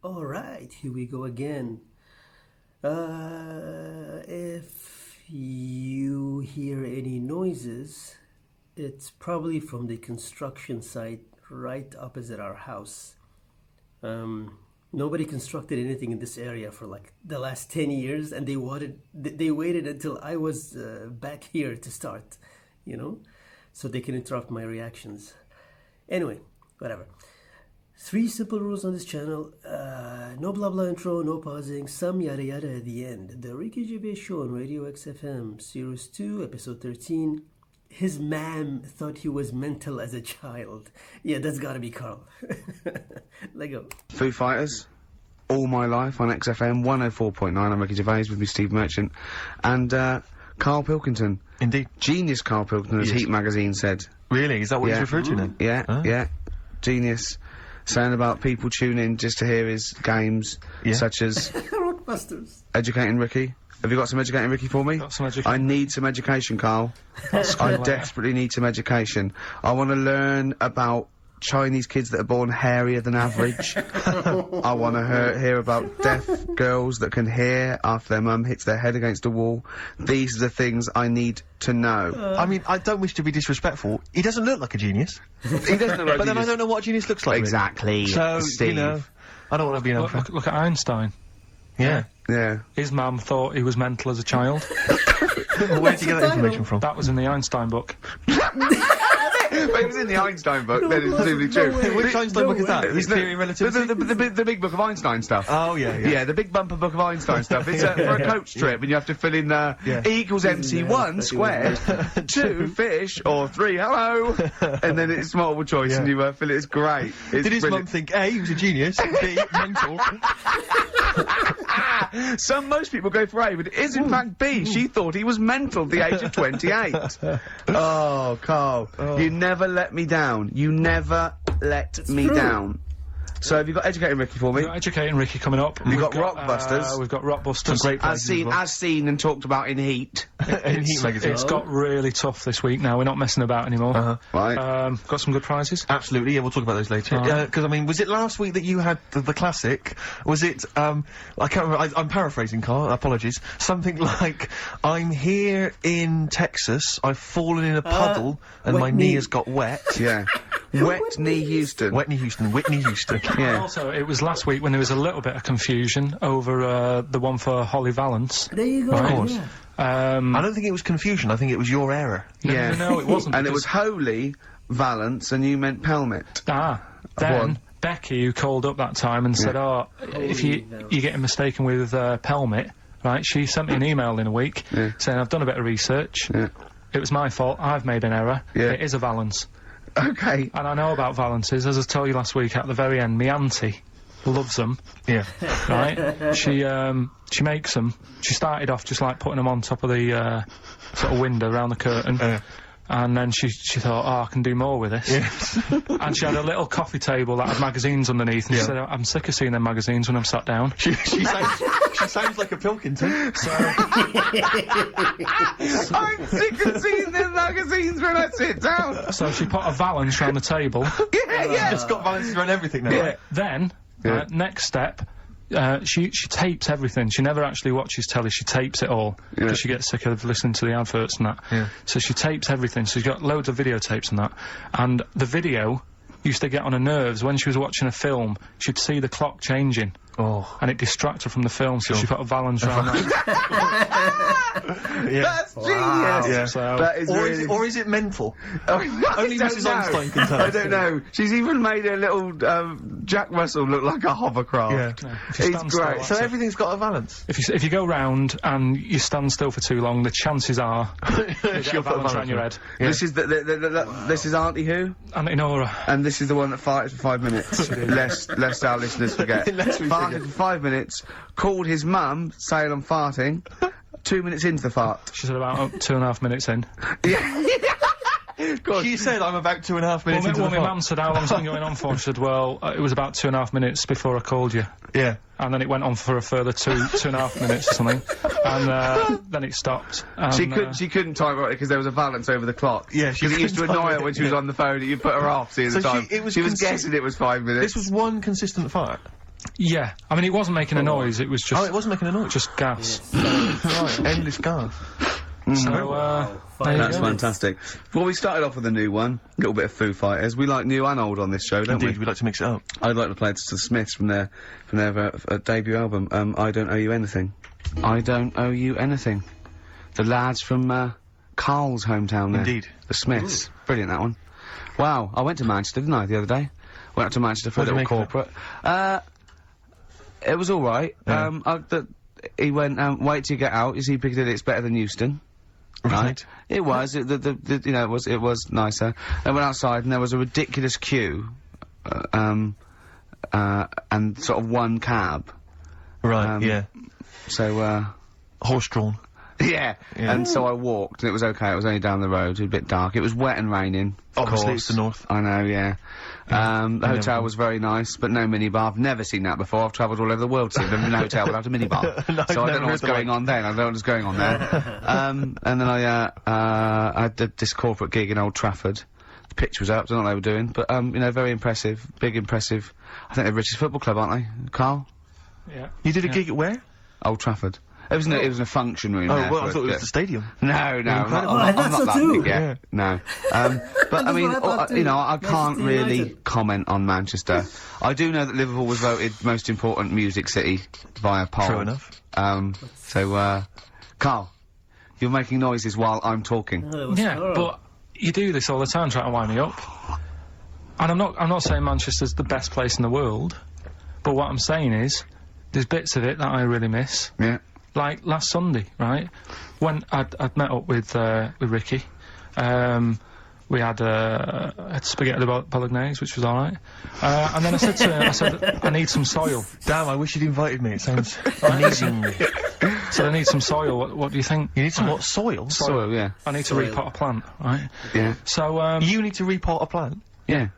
All right, here we go again. If you hear any noises, it's probably from the construction site right opposite our house. Nobody constructed anything in this area for like the last 10 years, and they waited until I was back here to start, you know, so they can interrupt my reactions. Anyway, whatever. 3 simple rules on this channel. No blah blah intro, no pausing, some yada yada at the end. The Ricky Gervais Show on Radio XFM, Series 2, Episode 13. His mom thought he was mental as a child. Yeah, that's gotta be Karl. Let go. Foo Fighters, All My Life on XFM 104.9. I'm Ricky Gervais with me, Steve Merchant, and Karl Pilkington. Indeed. Genius Karl Pilkington, as Heat magazine said. Really? Is that what he's referred to then? Yeah, yeah. Genius. Saying about people tune in just to hear his games, such as Rockbusters. Educating Ricky. Have you got some Educating Ricky for me? Got some education. I need some education, Karl. I desperately need some education. I want to learn about Chinese kids that are born hairier than average. I want to hear about deaf girls that can hear after their mum hits their head against a wall. These are the things I need to know. I mean, I don't wish to be disrespectful. He doesn't look like a genius. He doesn't look like a But then I don't know what a genius looks like. Exactly. So, Steve. you know, I don't want to be an unfair. Look at Einstein. Yeah. Yeah. His mum thought he was mental as a child. Where did you get that information from? That was in the Einstein book. But it was in the Einstein book, then it's presumably true. Which Einstein book is that? His Theory of Relativity? The big book of Einstein stuff. Oh, yeah. Yeah, the big bumper book of Einstein stuff. It's for a coach trip, and you have to fill in E equals MC 1 squared, 2 fish, or 3 hello, and then it's multiple choice, and you fill it. It's great. It's Did his mum think, A, he was a genius, B, mental? Most people go for A, but it is in fact B. She thought he was mental at the age of 28. Oh, Karl, you never let me down. You never let me down. So have you got Educating Ricky for me? We've got Educating Ricky coming up. We've got Rockbusters. We've got Rockbusters. Great As seen and talked about in Heat. In Heat magazine. It's got really tough this week now. We're not messing about anymore. Right. Got some good prizes. Absolutely, yeah, we'll talk about those later. Because, I mean, was it last week that you had the classic? Was it, I can't remember, I'm paraphrasing, Karl, apologies. Something like, I'm here in Texas, I've fallen in a puddle, and my knee has got wet. Yeah. Wet Knee Houston. Whitney Houston. Yeah. Also, it was last week when there was a little bit of confusion over the one for Holly Valance. There you go. Of course. Yeah. I don't think it was confusion, I think it was your error. No, it wasn't. And it was Holy Valance, and you meant Pelmet. Then Becky, who called up that time and said, if you're getting mistaken with Pelmet, right, she sent me an email in a week saying, I've done a bit of research. Yeah. It was my fault, I've made an error. Yeah. It is a Valance. Okay. And I know about Valances, as I told you last week, at the very end, my auntie loves them. Yeah. Right? She makes them. She started off just like putting them on top of the, sort of window around the curtain. And then she thought, I can do more with this. Yes. And she had a little coffee table that had magazines underneath, and she said, I'm sick of seeing them magazines when I'm sat down. She sounds like a Pilkington. So... I'm sick of seeing them magazines when I sit down. So she put a Valance round the table. Yeah. It's got balances around everything now. Yeah. Then, next step, she tapes everything. She never actually watches telly, she tapes it all. Because she gets sick of listening to the adverts and that. Yeah. So she tapes everything. So she's got loads of videotapes and that. And the video used to get on her nerves. When she was watching a film, she'd see the clock changing. Oh. And it distracted her from the film, so she put a Valance round that. That's genius. Yeah. So, That is really... Or is it mental? Only Mrs. Einstein can tell I us. don't know. She's even made a little Jack Russell look like a hovercraft. Yeah. if you It's stand still, great. that's So it. everything's got a valance. If you go round and you stand still for too long, the chances are you get She'll a put a Valance valance around your head. Yeah. This is this is Auntie Who, And Nora. and this is the one that farted for 5 minutes. lest our listeners forget. Lest we Farted forget. for 5 minutes, called his mum, saying I'm farting. 2 minutes into the fart. She said about 2.5 minutes in. God. She said I'm about 2.5 minutes into Well, the my fart. mum said, how long's it been going on for? She said, well, it was about 2.5 minutes before I called you. Yeah. And then it went on for a further 2.5 minutes or something. And then it stopped. And, She couldn't time it because there was a balance over the clock. Yeah, she because it used to couldn't time annoy her it, when she was on the phone. You put her off seeing the So time. she was guessing it was 5 minutes. This was one consistent fart. Yeah, I mean, it wasn't making a noise, it was just... Oh, it wasn't making a noise? Just gas. Right, endless gas. So, That's fantastic. Well, we started off with a new one, a little bit of Foo Fighters. We like new and old on this show, don't Indeed, we like to mix it up. I'd like to play to the Smiths from their debut album, I Don't Owe You Anything. I Don't Owe You Anything. The lads from Karl's hometown there. Indeed. The Smiths. Brilliant, that one. Wow, I went to Manchester, didn't I, the other day? Went up to Manchester for a little corporate. It was alright. Yeah. He went, wait till you get out, you see Piccadilly, it's better than Euston. Right. It was, you know, it was nicer. I went outside and there was a ridiculous queue, and sort of one cab. Right, yeah. So, horse-drawn. yeah. And so I walked, and it was okay, it was only down the road, it was a bit dark. It was wet and raining. Obviously, it's the north. I know, yeah. The hotel was very nice, but no minibar. I've never seen that before. I've travelled all over the world to see them in a hotel without a minibar. No, so I don't know what's going on then. I don't know what's going on there. And then I did this corporate gig in Old Trafford. The pitch was up, don't know what they were doing, but, you know, very impressive. Big impressive. I think they're British Football Club, aren't they? Karl? Yeah. You did a gig at where? Old Trafford. It was in a function room. Oh, there well, I thought it was the stadium. No, I'm not that big yet. No. But I mean, you know, I can't really comment on Manchester. I do know that Liverpool was voted most important music city via poll. True enough. So, Karl, you're making noises while I'm talking. Yeah, but you do this all the time trying to wind me up. And I'm not saying Manchester's the best place in the world, but what I'm saying is, there's bits of it that I really miss. Yeah. Like last Sunday, right? When I'd met up with Ricky, we had spaghetti bolognese, which was alright. And then I said to him, I need some soil. Damn, I wish you'd invited me, it sounds amazing. So I need some soil, what do you think? You need some what? Soil? Soil, yeah. I need to repot a plant, right? Yeah. So, you need to repot a plant? Yeah.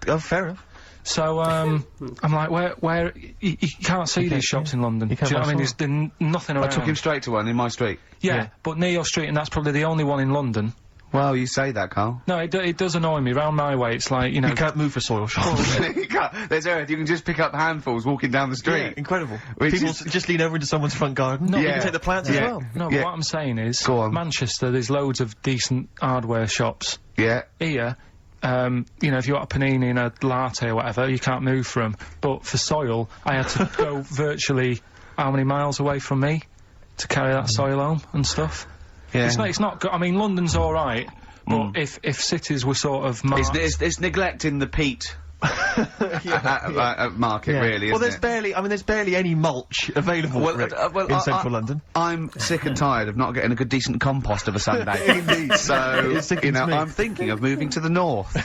Oh, fair enough. So, I'm like, where, you can't see these shops in London. Do you know what I mean? There's nothing around. I took him straight to one in my street. Yeah, but near your street, and that's probably the only one in London. Well, you say that, Karl. No, it does annoy me. Round my way, it's like, you know... You can't move for soil shops. You can't. There's earth, you can just pick up handfuls walking down the street. Yeah, incredible. Which People is- just lean over into someone's front garden. No, You yeah. can take the plants as well. No, but what I'm saying is, Go on. Manchester, there's loads of decent hardware shops. Yeah. Here, you know, if you want a panini and a latte or whatever, you can't move for 'em. But for soil, I had to go virtually how many miles away from me to carry that soil home and stuff. Yeah. It's not good. I mean, London's alright, but if cities were sort of marked... It's neglecting the peat market, really, Well, isn't there's barely any mulch available in central London. I'm sick and tired of not getting a good decent compost of a Sunday. Indeed. So, It's sick you and know, smooth. I'm thinking of moving to the north,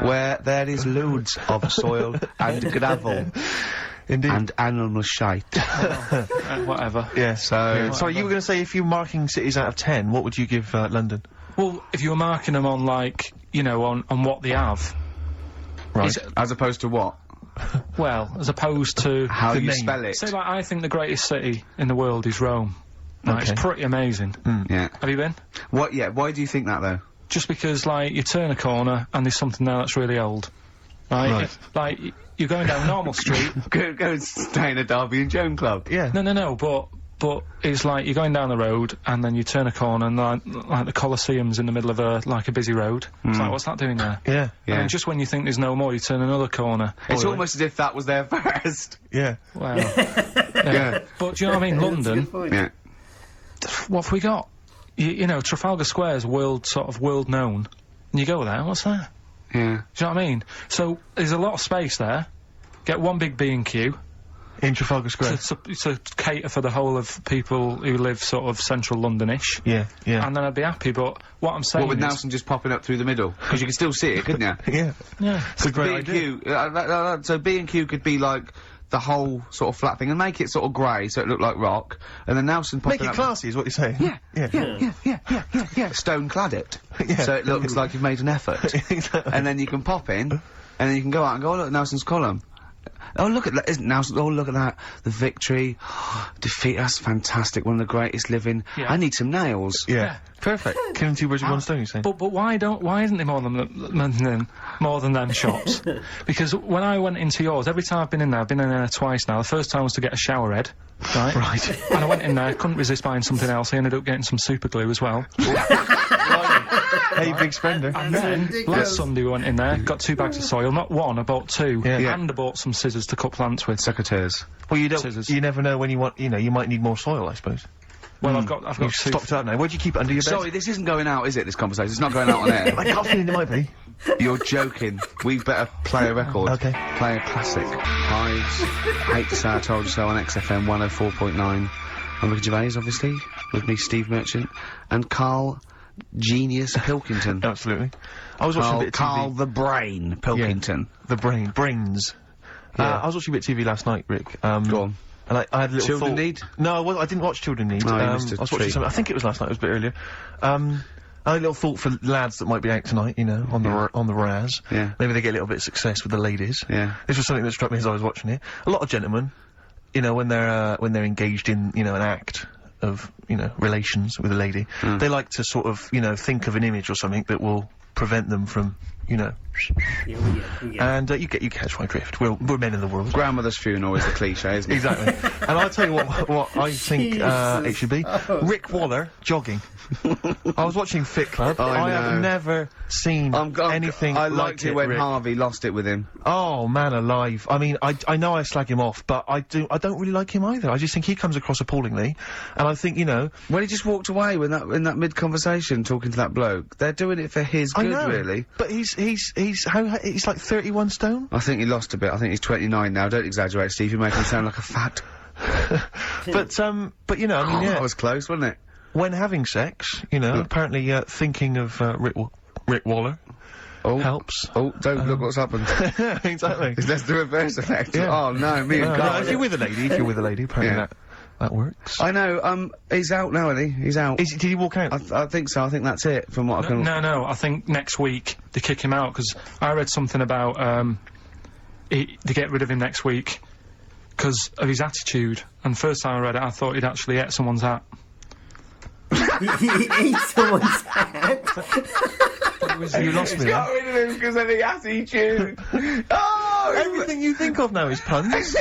where there is loads of soil and gravel. Indeed. And animal shite. whatever. Yeah. So, Sorry, you were going to say if you were marking cities out of 10, what would you give London? Well, if you were marking them on, like, you know, on what they have... Right. as opposed to what? Well, as opposed to... How The you name. spell it. Say, like, I think the greatest city in the world is Rome. Right, Okay. It's pretty amazing. Yeah. Have you been? What? Yeah. Why do you think that though? Just because, like, you turn a corner and there's something there that's really old. Right? Like, you're going down Normal Street. Go and stay in a Derby and Joan club. Yeah. No, but it's like you're going down the road and then you turn a corner and like the Colosseum's in the middle of a busy road. It's like, what's that doing there? Yeah. Yeah. I mean, just when you think there's no more, you turn another corner. It's almost as if that was there first. Yeah. Well, yeah. But do you know what I mean? London, Yeah. what have we got? You know, Trafalgar Square's world known. And you go there, what's there? Yeah. Do you know what I mean? So, there's a lot of space there. Get one big B&Q. In Trafalgar Square. To cater for the whole of people who live sort of central Londonish. Yeah. And then I'd be happy, but what I'm saying What with is... Nelson just popping up through the middle? Because you can still see it, couldn't you? Yeah. Yeah. It's a great idea. B&Q, so B&Q could be like the whole sort of flat thing and make it sort of grey so it looked like rock, and then Nelson popping Make it up... classy is what you're saying. Yeah. Stone clad it. Yeah. So it looks like you've made an effort. Exactly. And then you can pop in, and then you can go out and go, oh look, Nelson's column. Oh, look at that! Look at that! The victory, defeat. That's fantastic. One of the greatest living. Yeah. I need some nails. Yeah. Perfect. Killing two birds with one stone, you say? But why isn't there more than them shops? Because when I went into yours, every time I've been in there twice now. The first time was to get a shower head, right? Right. And I went in there, couldn't resist buying something else. I ended up getting some super glue as well. Hey, big spender. And then last Sunday we went in there, got 2 bags of soil, not one, I bought 2, Yeah. and I bought some scissors to cut plants with. Secateurs. Well, you don't. Scissors. You never know when you want. You know, you might need more soil, I suppose. Well, I've got You've 2. stocked up now. Where do you keep it under your bed? Sorry, this isn't going out, is it? This conversation. It's not going out on air. I got a feeling it might be. You're joking. We better play a record. Okay. Play a classic. Hives. Hate to say I told you so on XFM 104.9. I'm Ricky Gervais, obviously. With me, Steve Merchant. And Karl Genius Pilkington. Absolutely. I was watching a bit of TV. Karl the Brain Pilkington. The brains. Yeah. I was watching a bit of TV last night, Rick. Go on. And I had a little Children thought. Need? No, I didn't watch Children Need. Oh, you missed a I was watching treat. something. I think it was last night. It was a bit earlier. I had a little thought for lads that might be out tonight. You know, on the Raz. Yeah. Maybe they get a little bit of success with the ladies. Yeah. This was something that struck me as I was watching it. A lot of gentlemen, you know, when they're engaged in, you know, an act of, you know, relations with a lady, they like to sort of, you know, think of an image or something that will prevent them from, you know. Yeah. And you catch my drift. We're men in the world. Grandmother's funeral is the cliche, isn't it? Exactly. And I'll tell you what I think it should be. Rick Waller jogging. I was watching Fit Club. I have never seen anything I like liked it when Rick. Harvey lost it with him. Oh, man alive. I mean, I know I slag him off, but I don't really like him either. I just think he comes across appallingly. And I think, you know... When he just walked away in that mid-conversation talking to that bloke, they're doing it for his good, really. But he's like 31 stone? I think he lost a bit. I think he's 29 now. Don't exaggerate, Steve. You make him sound like a fat. But, you know, I mean, yeah. That was close, wasn't it? When having sex, you know, apparently, thinking of, Rick Waller helps. Oh, don't look what's happened. Exactly. That's the reverse effect. Yeah. Oh, no, me and No, Karl. if you're with a lady, apparently that works. I know, he's out now, isn't he? He's out. Did he walk out? I think so. I think that's it, from what I can... No, I think next week they kick him out, because I read something about, they get rid of him next week because of his attitude, and first time I read it I thought he'd actually ate someone's hat. He ate someone's hat. You lost me. got rid of him because of the attitude. Oh! Everything you think of now is puns.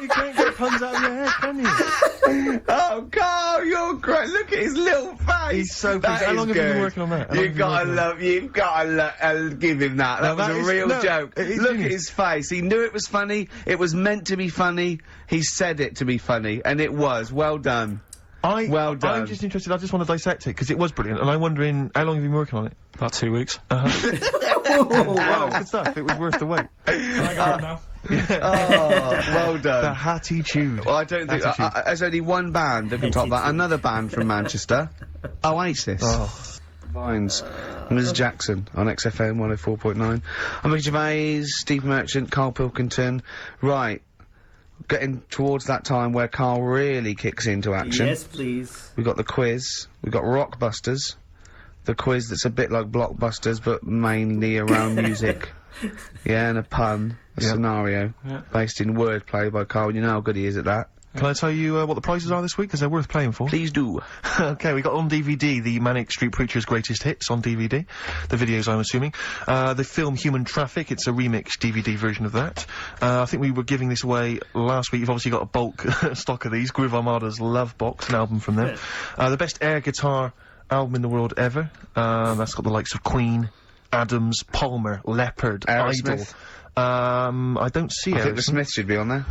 You can't get puns out of your head, can you? Oh, Karl, you're great. Look at his little face. He's so pleased. How long have you been working on that? You've got to give him that. That was a real joke. Look at his face. He knew it was funny. It was meant to be funny. He said it to be funny, and it was. Well done. Well done. I'm just interested. I just want to dissect it because it was brilliant, and I'm wondering how long have you been working on it? About 2 weeks. Wow, good stuff. It was worth the wait. I got it now. Oh, well done. The attitude. Well, I don't think there's only one band that can top that. Another band from Manchester, Oasis. Oh. Vines. Ms. Jackson on XFM 104.9. I'm Ricky Gervais, Steve Merchant, Karl Pilkington. Right. Getting towards that time where Karl really kicks into action. Yes, please. We've got the quiz. We've got Rockbusters. The quiz that's a bit like Blockbusters, but mainly around music. Yeah, and a pun, a scenario, based in wordplay by Karl. You know how good he is at that. Can I tell you what the prizes are this week? Because they're worth playing for. Please do. Okay, we got on DVD the Manic Street Preachers' Greatest Hits on DVD. The videos, I'm assuming. The film Human Traffic, it's a remixed DVD version of that. I think we were giving this away last week. You've obviously got a bulk stock of these. Groove Armada's Love Box, an album from them. The best air guitar album in the world ever. That's got the likes of Queen, Adams, Palmer, Leopard, Aerosmith. Idol. I don't see I think the Aerosmith. Smiths should be on there.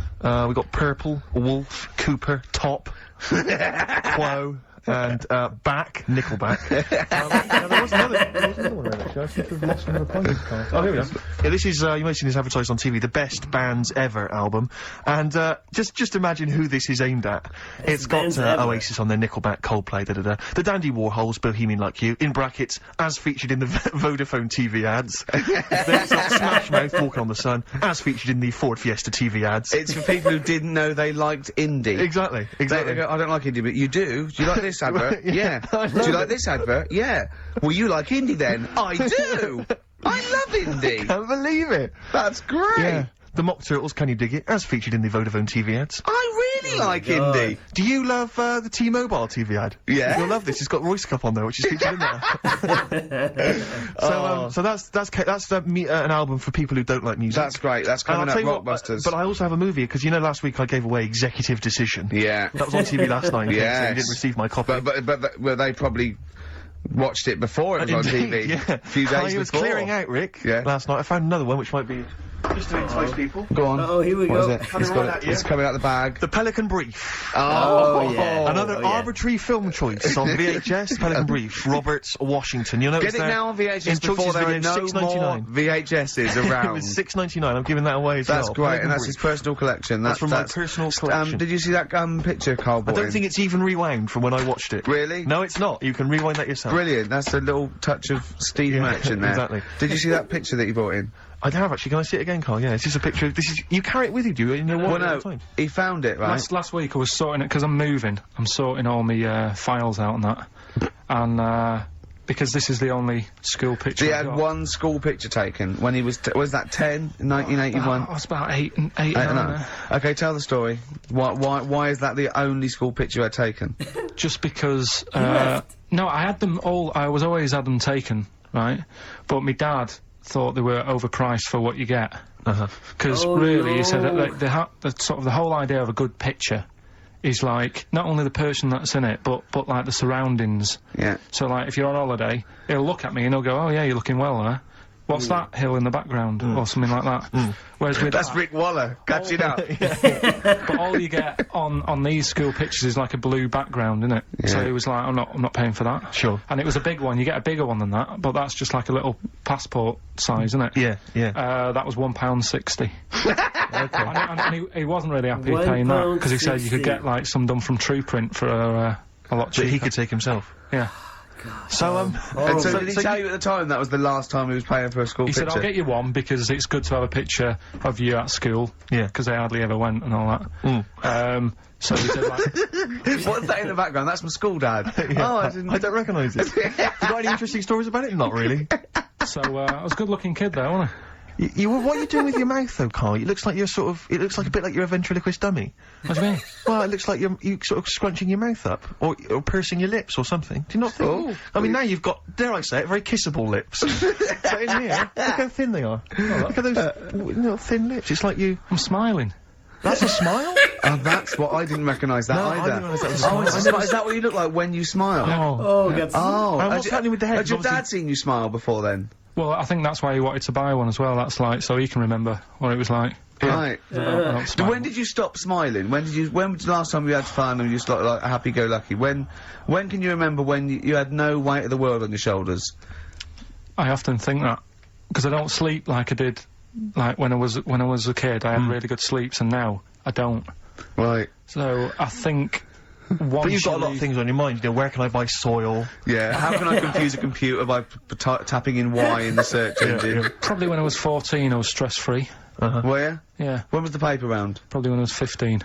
We got Purple, Wolf, Cooper, Top, Quo, and Back, Nickelback. There was another one there, actually. I seem to have lost one of the prizes cards. Oh, here we go. Yeah, this is, you might have seen this advertised on TV, the Best Bands Ever album. And, just imagine who this is aimed at. It's got, Oasis on there, Nickelback, Coldplay, da-da-da. The Dandy Warhols, Bohemian Like You, in brackets, as featured in the Vodafone TV ads. Then it's got Smash Mouth, Walking on the Sun, as featured in the Ford Fiesta TV ads. It's for people who didn't know they liked indie. Exactly. They go, I don't like indie, but you do. Do you like this advert? Yeah. Do you like this advert? Yeah. Well, you like indie then? I do. I love indie. Can't believe it. That's great. Yeah. The Mock Turtles, Can You Dig It? As featured in the Vodafone TV ads. I really like God. Indy. Do you love the T-Mobile TV ad? Yeah. You'll love this. It's got Royce Cup on there, which is featured in there. So that's an album for people who don't like music. That's great. That's coming up, Rockbusters. But I also have a movie, because you know last week I gave away Executive Decision. Yeah. That was on TV last night. Yes. So you didn't receive my copy. But they probably watched it before it was on TV. Yeah. A few days He was before. clearing out, Rick, last night. I found another one which might be just to entice people. Go on. Oh, here we What go. is it? It's coming out the bag. The Pelican Brief. Oh, yeah. Another arbitrary film choice on VHS. Pelican Brief. Roberts, Washington. You'll notice Get it now on VHS before there are no more VHSs around. It was $6.99. I'm giving that away as well. That's great, and that's his personal collection. That's from my personal collection. Did you see that picture, Karl? I don't think it's even rewound from when I watched it. Really? No, it's not. You can rewind that yourself. Brilliant. That's a little touch of Steve action there. Exactly. Did you see that picture that he brought in? I have actually. Can I see it again, Karl? Yeah, it's just a picture. You carry it with you, do you? In your wallet all the time? He found it, right? Last week I was sorting it, because I'm moving. I'm sorting all my files out and that. And, because this is the only school picture He I've had got. one school picture taken when he was, was that 10 in 1981? I was about eight and I don't nine know. there. Okay, tell the story. Why is that the only school picture you had taken? Just because, no, I had them all, I was always had them taken, right? But my dad thought they were overpriced for what you get. Because really, he said that the whole idea of a good picture is like, not only the person that's in it, but like the surroundings. Yeah. So like, if you're on holiday, he'll look at me and he'll go, oh yeah, you're looking well there. What's that hill in the background? Or something like that. Whereas with That's Rick Waller, catching up. but all you get on these school pictures is like a blue background, innit? Yeah. So he was like, I'm not paying for that. Sure. And it was a big one. You get a bigger one than that, but that's just like a little passport size, isn't it? Yeah, yeah. That was £1.60. And he wasn't really happy paying that, because he said you could get like some done from True Print for a lot cheaper. That he could take himself. Yeah. So, And so did he tell you at the time that was the last time he was paying for a school He picture? said, I'll get you one, because it's good to have a picture of you at school. Yeah. Because they hardly ever went and all that. So he said, like... What's that in the background? That's my school dad. Oh, I didn't... I don't recognise it. You got any interesting stories about it? Not really. So, I was a good-looking kid there, wasn't I? What are you doing with your mouth, though, Karl? It looks like you're it looks like a bit like you're a ventriloquist dummy. What do you mean? Well, it looks like you sort of scrunching your mouth up, or pursing your lips or something. Do you not think? Oh. I mean, now you've got, dare I say it, very kissable lips. So in here, look how thin they are. Look at those little thin lips. It's like you... I'm smiling. That's a smile? Oh, that's what I didn't recognise that No, either. I didn't realise that was a Oh, smile. is that what you look like when you smile? Oh, God. Oh, And what's happening with the head? Had your Obviously- dad seen you smile before then? Well, I think that's why he wanted to buy one as well. That's like, so he can remember what it was like. Right. I don't smile. When did you stop smiling? When was the last time you had fun and you just like happy-go-lucky? When can you remember when you had no weight of the world on your shoulders? I often think that, because I don't sleep like I did, like when I was a kid. I had really good sleeps, and now I don't. Right. So I think once But you've got a lot of leave- things on your mind. You know, where can I buy soil? Yeah. How can I confuse a computer by tapping in Y in the search engine? Probably when I was 14, I was stress-free. Where? Yeah. When was the paper round? Probably when I was 15.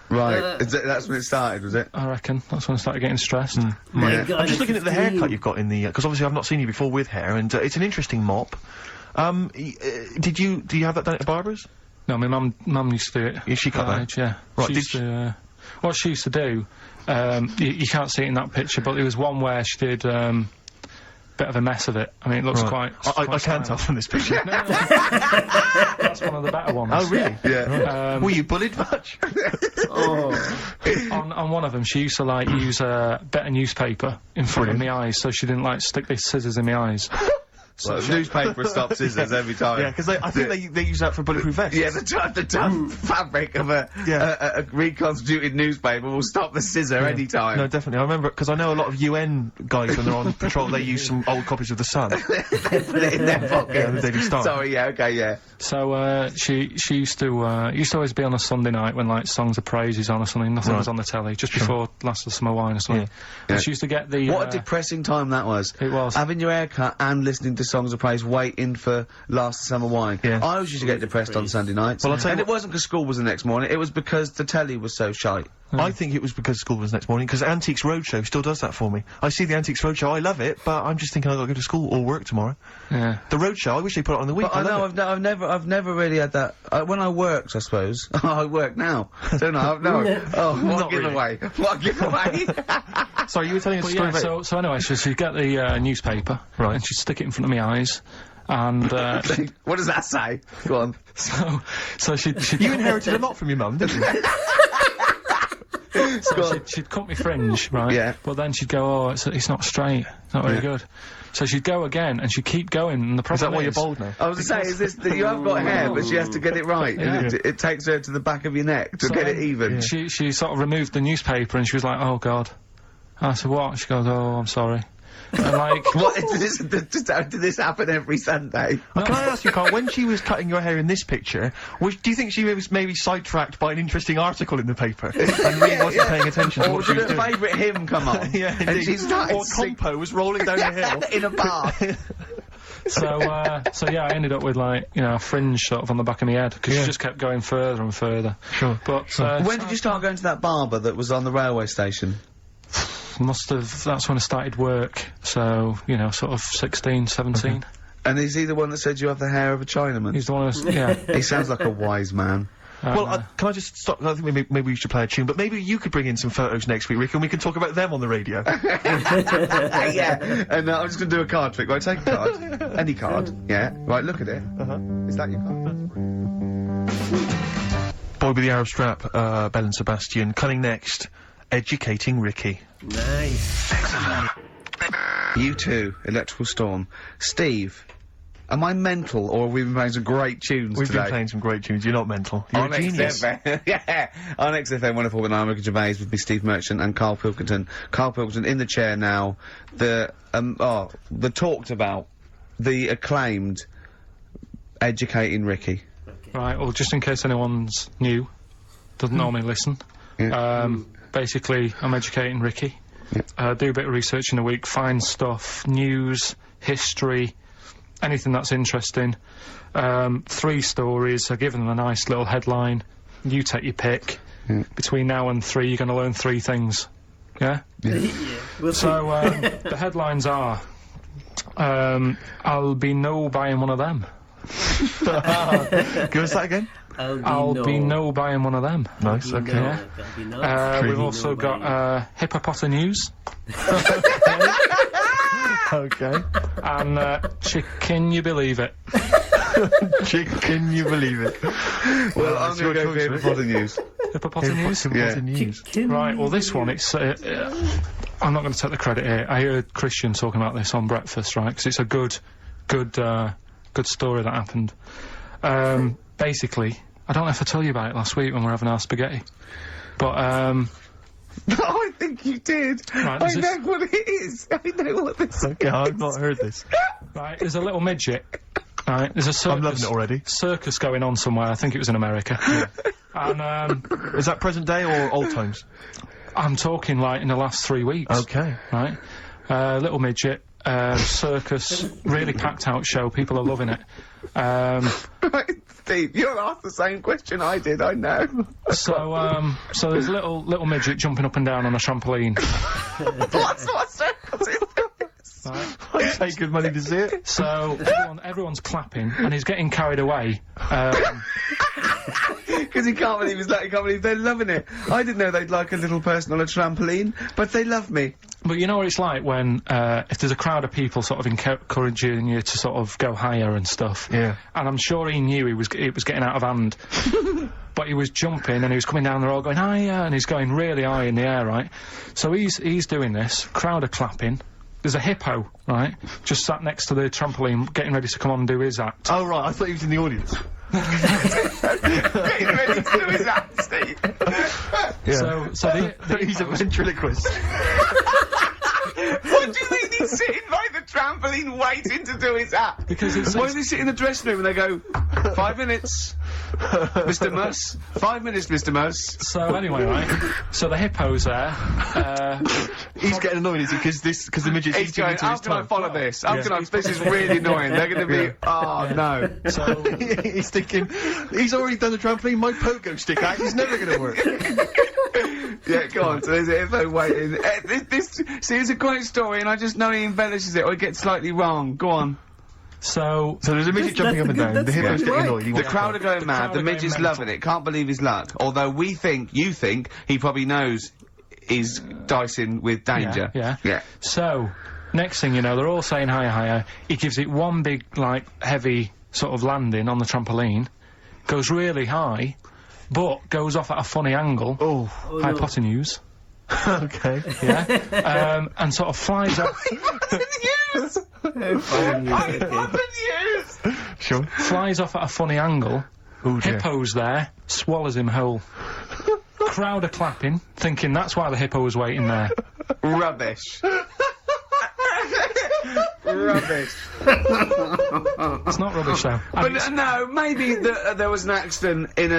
Right. That's when it started, was it? I reckon. That's when I started getting stressed. My Yeah. God, I'm just looking at the 15. haircut you've got in the... Because obviously I've not seen you before with hair, and it's an interesting mop. Do you have that done at a barber's? No, my mum used to do it. Yeah, she cut at that? age, yeah. Right, She did used to, what she used to do, you can't see it in that picture, but there was one where she did, bit of a mess of it. I mean, it looks quite... I quite can't tell stylish. from this picture. That's one of the better ones. Oh, really? Yeah. Were you bullied much? On one of them, she used to, like, use a bit of newspaper in front of my eyes, so she didn't, like, stick these scissors in my eyes. Well, newspaper stops scissors every time. Yeah, because I think they use that for bulletproof vests. Yeah, the tough fabric of a reconstituted newspaper will stop the scissor any time. No, definitely. I remember, because I know a lot of UN guys when they're on patrol, they use some old copies of The Sun. They put it in their pocket. Yeah, the Daily Star. Sorry, yeah, okay, yeah. So, she used to always be on a Sunday night when, like, Songs of Praise is on or something, nothing was on the telly, just before Last of the Summer Wine or something. Yeah. And she used to get the... What a depressing time that was. It was. Having your hair cut and listening to to songs of praise, waiting for Last Summer Wine. Yeah. I always used to get depressed on Sunday nights. Well, I'll tell you and what- it wasn't because school was the next morning, it was because the telly was so shite. I think it was because school was next morning, because Antiques Roadshow still does that for me. I see the Antiques Roadshow, I love it, but I'm just thinking I've got to go to school or work tomorrow. Yeah. The Roadshow, I wish they put it on the week. But I know, I've never really had that. When I worked, I suppose. I work now. Don't I? No. Oh, what Not a giveaway. What a giveaway. Sorry, you were telling us a But story yeah, about... so anyway, so she'd get the newspaper, Right. and she'd stick it in front of my eyes, and What does that say? Go on. so she'd You inherited a lot from your mum, didn't you? So she'd cut my fringe, right? Yeah. But then she'd go, oh, it's not straight. It's not very good. So she'd go again, and she'd keep going, and the Is problem that why you're bald now? I was to say, is this that you have got hair, but she has to get it right. Yeah. It takes her to the back of your neck to So get it even. She sort of removed the newspaper, and she was like, oh, God. And I said, what? She goes, oh, I'm sorry. And like... What, did this happen every Sunday? Can I ask you, Karl, when she was cutting your hair in this picture, do you think she was maybe sidetracked by an interesting article in the paper and really wasn't paying attention to Or what she did was her doing? favourite hymn come on? Yeah, and indeed. she started Or Compo was rolling down the hill. in a bar. So yeah, I ended up with, like, you know, a fringe sort of on the back of my head, because she just kept going further and further. Sure. But, When did you start going to that barber that was on the railway station? that's when I started work, so, you know, sort of 16, 17. And is he the one that said you have the hair of a Chinaman? He's the one who's, yeah. He sounds like a wise man. Well, can I just stop? I think maybe we should play a tune, but maybe you could bring in some photos next week, Rick, and we can talk about them on the radio. Yeah. And I'm just going to do a card trick. Right, take a card. Any card. Yeah. Right, look at it. Is that your card? Boy with the Arab strap, Belle and Sebastian. Coming next, Educating Ricky. Nice. You too, Electrical Storm. Steve, am I mental, or have we been playing some great tunes We've today? been playing some great tunes. You're not mental. You're On a genius. XFM. Yeah. On XFM 104.9, Ricky Gervais with me, Steve Merchant and Karl Pilkington. Karl Pilkington in the chair now. The talked about, the acclaimed Educating Ricky. Right, well, just in case anyone's new, doesn't normally listen, basically, I'm educating Ricky. Do a bit of research in a week, find stuff, news, history, anything that's interesting. 3 stories, I give them a nice little headline. You take your pick. Between now and 3, you're going to learn 3 things. Yeah? We'll So, the headlines are, I'll be no buying one of them. Give us that again. I'll be no buying one of them. Nice, okay. Yeah. We've also got hippopotamus Okay. and can you believe it? Can you believe it? Well, I'm going to go for hippopotamus. Hippopotamus? News. Right, well, this one, it's I'm not going to take the credit here. I heard Christian talking about this on breakfast, right, because it's a good story that happened. Basically, I don't know if I told you about it last week when we were having our spaghetti, but I think you did. Right, I is know what it is. I know what this is. Okay, I've not heard this. right, there's a little midget. Right, there's a circus. I'm loving it already. Circus going on somewhere. I think it was in America. And Is that present day or old times? I'm talking like in the last 3 weeks. Okay. Right, little midget. Circus, really packed out show, people are loving it. Right, Steve, you're asked the same question I did, I know. So there's a little midget jumping up and down on a trampoline. What circus is this? Right? I'd pay good money to see it. So everyone's clapping, and he's getting carried away. Because he can't believe they're loving it. I didn't know they'd like a little person on a trampoline, but they love me. But you know what it's like when, if there's a crowd of people sort of encouraging you to sort of go higher and stuff. Yeah. And I'm sure he knew it was getting out of hand. But he was jumping and he was coming down, they're all going higher, and he's going really high in the air, right? So he's doing this, crowd are clapping. There's a hippo, right, just sat next to the trampoline, getting ready to come on and do his act. Oh, right, I thought he was in the audience. Getting ready to do his act, Steve. Yeah. So he's a ventriloquist. What do you mean he's sitting by the trampoline waiting to do his act? Because it's Why does he sit in the dressing room and they go, 5 minutes, Mr. Mus. 5 minutes, Mr. Mus. So anyway, right, so the hippo's there, He's getting annoyed, is he? Because the midget's He's eating going, into how his can I tongue. follow this? How can I, this is really annoying. They're going to be, oh no. so He's thinking, he's already done the trampoline, my pogo stick act is never going to work. Yeah, go on, so there's a hippo waiting. See, it's a great story and I just know he embellishes it or he gets slightly wrong. Go on. So there's a midget jumping up and down, the hippo's getting annoyed. The crowd are going mad, the are going midget's mental. loving it, can't believe his luck. Although you think, he probably knows he's dicing with danger. Yeah. So, next thing you know, they're all saying hiya. He gives it one big, like, heavy sort of landing on the trampoline, goes really high, but goes off at a funny angle. Oh, hypotenuse. okay. Yeah. And sort of flies up. Sure. Flies off at a funny angle. Oh dear. Hippo's there, swallows him whole. Crowd are clapping, thinking that's why the hippo was waiting there. Rubbish. Rubbish. It's not rubbish though. But no, maybe there was an accident in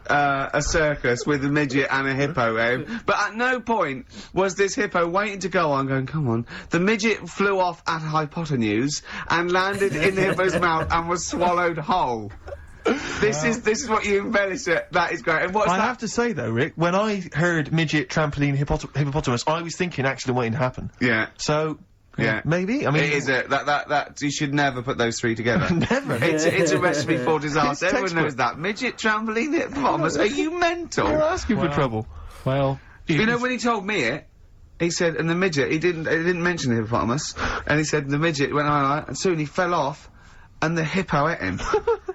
a circus with a midget and a hippo, but at no point was this hippo waiting to go on, going, come on. The midget flew off at hypotenuse and landed in the hippo's mouth and was swallowed whole. This is what you embellish it. That is great. And what's I that? have to say though, Rick, when I heard midget, trampoline, hippopotamus, I was thinking accident waiting to happen. Yeah. So, Yeah. maybe? I mean... It is that you should never put those three together. Never. It's a recipe for disaster. It's Everyone textbook. knows that. Midget, trampoline, hippopotamus. Are you mental? You're asking for Well, trouble. Well, You know, when he told me it, he said, and the midget, he didn't mention the hippopotamus, and he said the midget went on, and soon he fell off, and the hippo ate him.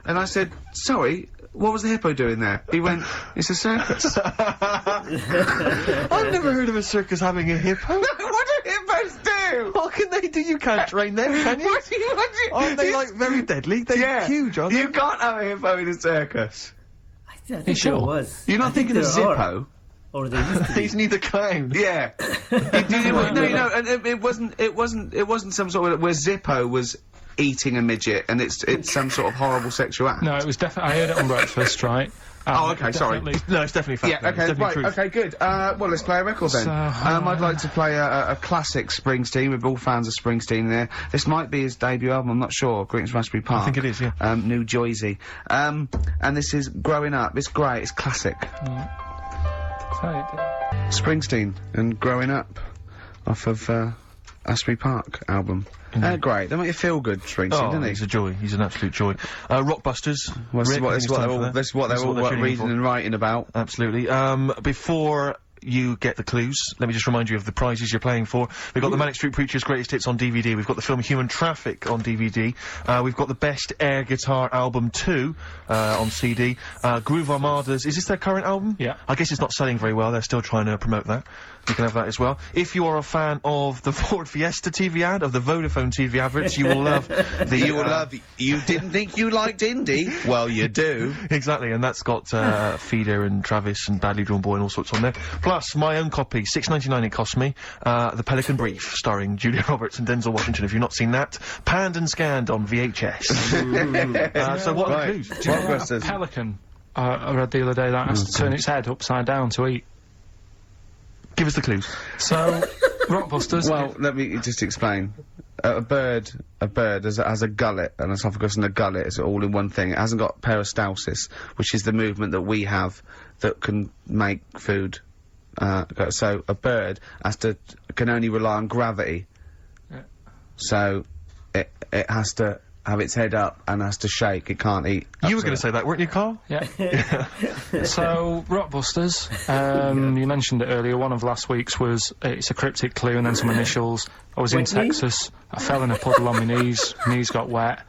And I said, sorry, what was the hippo doing there? He went, it's a circus. I've never heard of a circus having a hippo. What do hippos do? What can they do? You can't train them, can you? What do you... Aren't they, like, very deadly? They're huge, aren't they? You can't have a hippo in a circus. I think sure? there was. You're not thinking of there are. Zippo? Or there used to be. He's neither clown. Yeah. No, and it wasn't some sort of where Zippo was eating a midget and it's some sort of horrible sexual act. no, it was definitely. I heard it on breakfast, right? Oh, okay, sorry. No, it's definitely fact. Yeah, It's okay, definitely right, truth. okay, good. Well, let's play a record then. So, I'd like to play a classic Springsteen. We're all fans of Springsteen there. This might be his debut album, I'm not sure. Greetings from Raspberry Park. I think it is, yeah. New Jersey. And this is Growing Up. It's great, it's classic. Springsteen and Growing Up off of Asbury Park album. Great. They make you feel good, Springsteen, Oh, doesn't he? he's a joy. He's an absolute joy. Rockbusters. Rick, I think it's time for that. That's what they're all tuning in reading for. and writing about. Absolutely. Before you get the clues, let me just remind you of the prizes you're playing for. We've got the Manic Street Preachers' Greatest Hits on DVD. We've got the film Human Traffic on DVD. We've got the Best Air Guitar Album 2 on CD. Groove Armada's... Is this their current album? Yeah. I guess it's not selling very well. They're still trying to promote that. You can have that as well. If you are a fan of the Ford Fiesta TV ad, of the Vodafone TV adverts, you will love the... You didn't think you liked indie? Well, you do. Exactly, and that's got Feeder and Travis and Badly Drawn Boy and all sorts on there. Plus, my own copy, $6.99 it cost me, The Pelican Brief, starring Julia Roberts and Denzel Washington. If you've not seen that, panned and scanned on VHS. So what are the clues? Do you know what a pelican? I read the other day that has to turn its head upside down to eat. Give us the clues. So, Rockbusters. Well, let me just explain. A bird has a gullet, an esophagus and a gullet. It's all in one thing. It hasn't got peristalsis, which is the movement that we have that can make food. So a bird can only rely on gravity. Yeah. So it has to have its head up and has to shake. It can't eat. You were going to say that, weren't you, Karl? Yeah. So, Rockbusters, you mentioned it earlier, one of last week's was, it's a cryptic clue and then some initials. I was in Wet knee? Texas, I fell in a puddle on my knees got wet,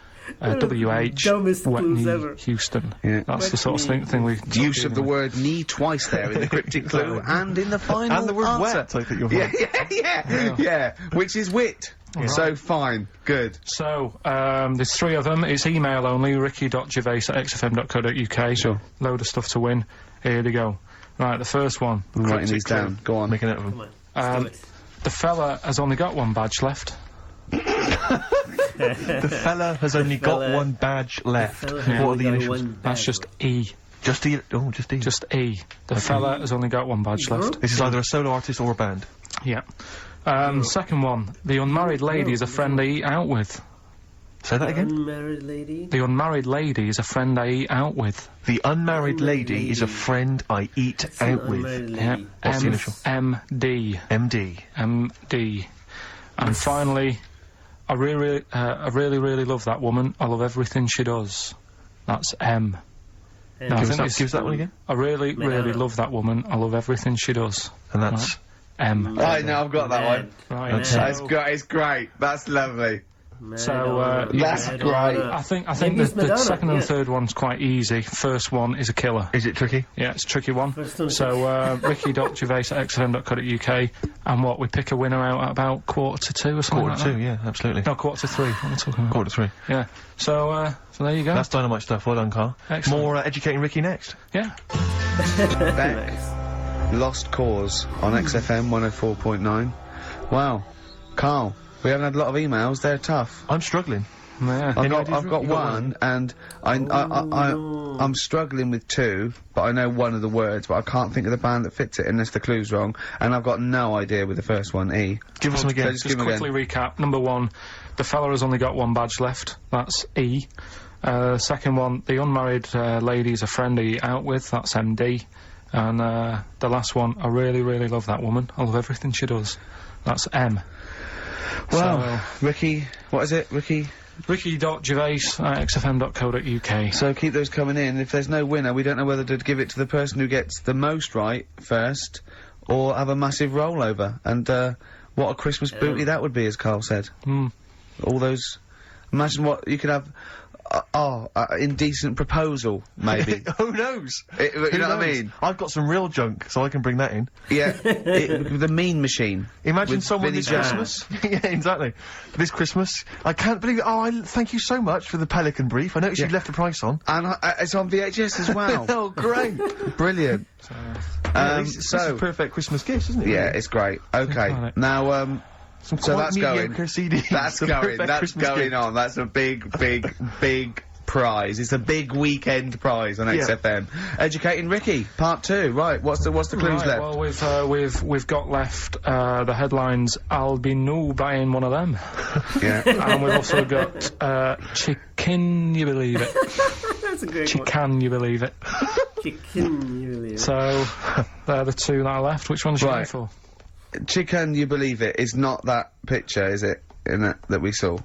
WH, Dumbest wet clues knee, ever. Houston. Yeah. That's Wet the sort of knee. thing we... Use of the word knee twice there in the cryptic clue and in the final And the word answer. wet, I think you're Yeah, right. yeah, which is wit. So fine, good. So, there's three of them. It's email only, ricky.gervais@xfm.co.uk. Sure. Load of stuff to win. Here they go. Right, the first one. I'm writing Cryptic these clue. down. Go on. Make a note of them. Come on, let's do it. The fella has only got one badge left. The fella has only got one badge left. What are the initials? That's just E. Just E? Oh, just E. Just E. The fella has only got one badge left. This is either a solo artist or a band. Yeah. Second one. The unmarried lady is a friend I eat out with. Say that again? Unmarried lady? The unmarried lady is a friend I eat out with. The unmarried lady is a friend I eat out with. Yeah. What's the initial? MD. MD. MD. And finally, I really love that woman. I love everything she does. That's M. No, give us that one again. I really love that woman. I love everything she does. And that's... M. Right, now I've got that one. Right. It's great. That's lovely. So, that's great. I think the second and third one's quite easy. First one is a killer. Is it tricky? Yeah, it's a tricky one. So, ricky.gervais@xfm.co.uk, and what, we pick a winner out at about 1:45 or something like that? 2:45, yeah, absolutely. No, 2:45, what am I talking about? 2:45. Yeah. So there you go. That's dynamite stuff. Well done, Karl. Excellent. More Educating Ricky next. Yeah. Lost Cause on XFM 104.9. Wow. Karl, we haven't had a lot of emails. They're tough. I'm struggling. Yeah. I've got one, and I'm struggling with two, but I know one of the words, but I can't think of the band that fits it unless the clue's wrong, and I've got no idea with the first one, E. Give us them again. Just quickly recap. Number one, the fella has only got one badge left. That's E. Second one, the unmarried lady is a friend I eat out with. That's MD. And the last one, I really love that woman. I love everything she does. That's M. Well, so, Ricky, what is it, Ricky? ricky.gervais@xfm.co.uk. So keep those coming in. If there's no winner, we don't know whether to give it to the person who gets the most right first, or have a massive rollover. And what a Christmas booty that would be, as Karl said. All those... Imagine what you could have... indecent proposal, maybe. Who knows? You know what I mean? I've got some real junk, so I can bring that in. Yeah, the mean machine. Imagine someone this Christmas. Yeah, exactly. This Christmas, I can't believe it. Oh, thank you so much for the Pelican brief. I noticed you left the price on. And it's on VHS as well. Oh, great. Brilliant. This is a perfect Christmas gift, isn't it? Yeah, it's great. Okay, now, so that's going. CDs. That's going on. That's a big prize. It's a big weekend prize on XFM. Educating Ricky, part 2. Right. What's the clues left? Well, we've got left the headlines. I'll be no buying one of them. Yeah. And we've also got chicken. You believe it? That's a great one. Chicken. You believe it? Chicken. You believe it? So they're the two that are left. Which one's you going for? Chicken, you believe it, is not that picture, is it? That we saw.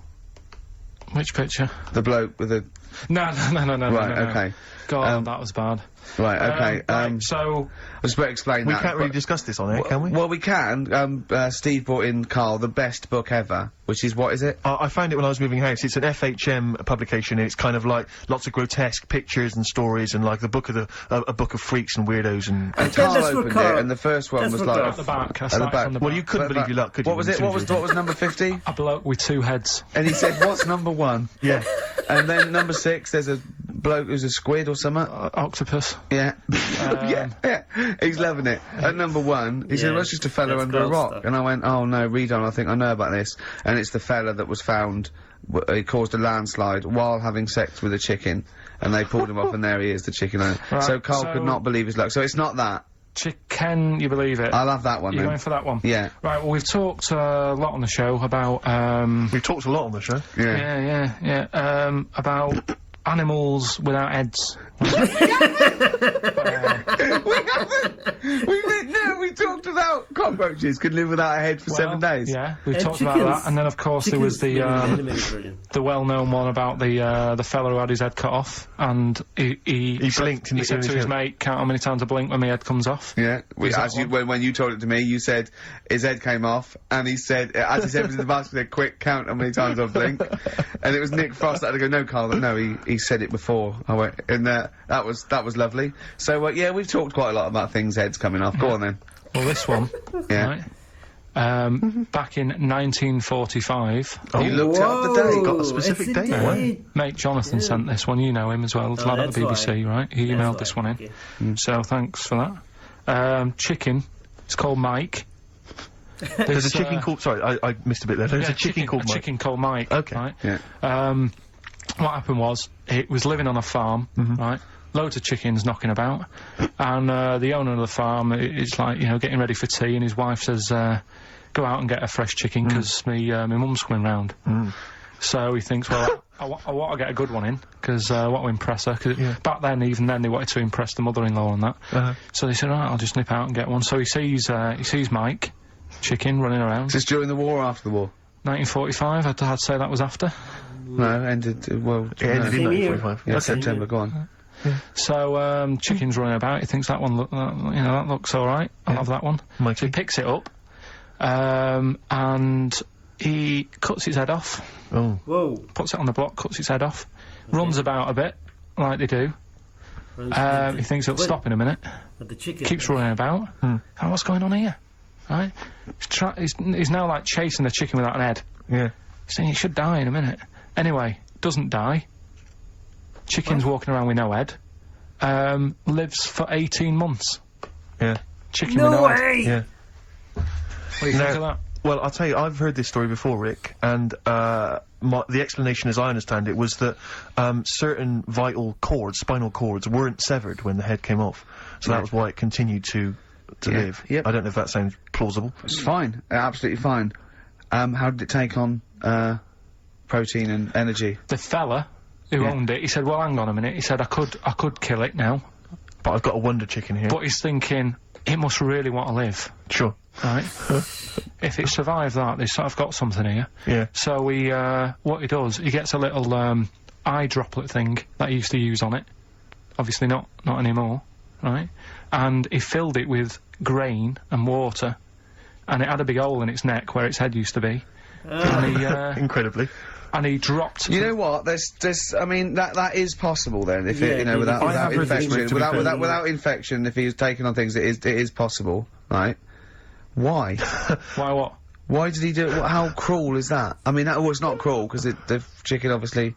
Which picture? The bloke with the... No. Right, okay. God, that was bad. Right, okay, so... I just better explain we that. We can't really discuss this on air, can we? Well, we can. Steve brought in, Karl, the best book ever, which is, what is it? I found it when I was moving house. It's an FHM publication, and it's kind of like lots of grotesque pictures and stories, and like the book of a book of freaks and weirdos and Karl opened it, and the first one was like... At the back. At the back. Well, you couldn't believe your luck, could you? What was it? What was number 50? A bloke with two heads. And he said, what's number 1? Yeah. And then number 6, there's a bloke who's a squid or something. Octopus. Yeah. Yeah. He's loving it. At number 1, he said, well, it's just a fella under a rock. Stuff. And I went, oh no, read on, I think I know about this. And it's the fella that was found, he caused a landslide while having sex with a chicken. And they pulled him off, and there he is, the chicken owner. Right, so Karl could not believe his luck. So it's not that. Chicken, you believe it? I'll have that one, You're going for that one? Yeah. Right, well, we've talked a lot on the show about, We've talked a lot on the show. Yeah. About animals without heads. We talked about cockroaches could live without a head for 7 days. Yeah, we've talked about that, and then of course there was the well-known one about the fella who had his head cut off, and he blinked. He said to his mate, "Count how many times I blink when my head comes off." Yeah, when you told it to me, you said his head came off, and he said, as he said to the basket, he said, "Quick, count how many times I blink." And it was Nick Frost that had to go, "No, Karl, no, he said it before." I went, and that was lovely. So yeah, we've talked quite a lot about things heads coming off. Go on then. Well, this one, yeah. Right, back in 1945. You looked up the date. Got a specific date. Right? Mate Jonathan sent this one. You know him as well. Lad at the BBC, right? He emailed this one in. So thanks for that. Chicken. It's called Mike. There's a chicken called... Sorry, I missed a bit there. There's a chicken called Mike. chicken called Mike. Okay. Right? Yeah. What happened was, it was living on a farm, right? Loads of chickens knocking about, and the owner of the farm is like, you know, getting ready for tea, and his wife says, go out and get a fresh chicken, because my mum's coming round. So he thinks, well, I want to get a good one in, because I want to impress her, because back then, even then, they wanted to impress the mother-in-law and that. So they said, all right, I'll just nip out and get one. So he sees Mike, chicken, running around. Is this during the war or after the war? 1945, I'd say that was after. No, ended, well... It ended in 1945. Yeah, September, go on. So, chicken's running about, he thinks that one, that looks alright, I'll have that one. Mikey. So he picks it up, and he cuts its head off. Oh. Whoa. Puts it on the block, cuts its head off, runs about a bit, like they do. He thinks it'll stop in a minute. But the chicken... Keeps running about. Oh, what's going on here? Right? He's now, like, chasing the chicken without an head. Yeah. He's saying it should die in a minute. Anyway, doesn't die. Chicken's walking around with no head. Lives for 18 months. Yeah. Chicken with no head. Yeah. What do you think of that? Well, I'll tell you, I've heard this story before, Rick, and the explanation, as I understand it, was that certain vital cords, spinal cords, weren't severed when the head came off. So that was why it continued to live. Yep. I don't know if that sounds plausible. It's fine. Absolutely fine. How did it take on protein and energy? The fella who owned it, he said, well, hang on a minute. He said, I could kill it now. But I've got a wonder chicken here. But he's thinking, it must really want to live. Sure. Right? If it survived that, they sort of got something here. Yeah. So he, what he does, he gets a little, eye droplet thing that he used to use on it. Obviously not anymore. Right? And he filled it with grain and water. And it had a big hole in its neck where its head used to be. And he, incredibly. And he dropped... You know what? I mean, that is possible then, if it, without infection. Without infection, if he was taking on things, it is possible, right? Why? Why what? Why did he do it? How cruel is that? I mean, it's not cruel, because the chicken obviously,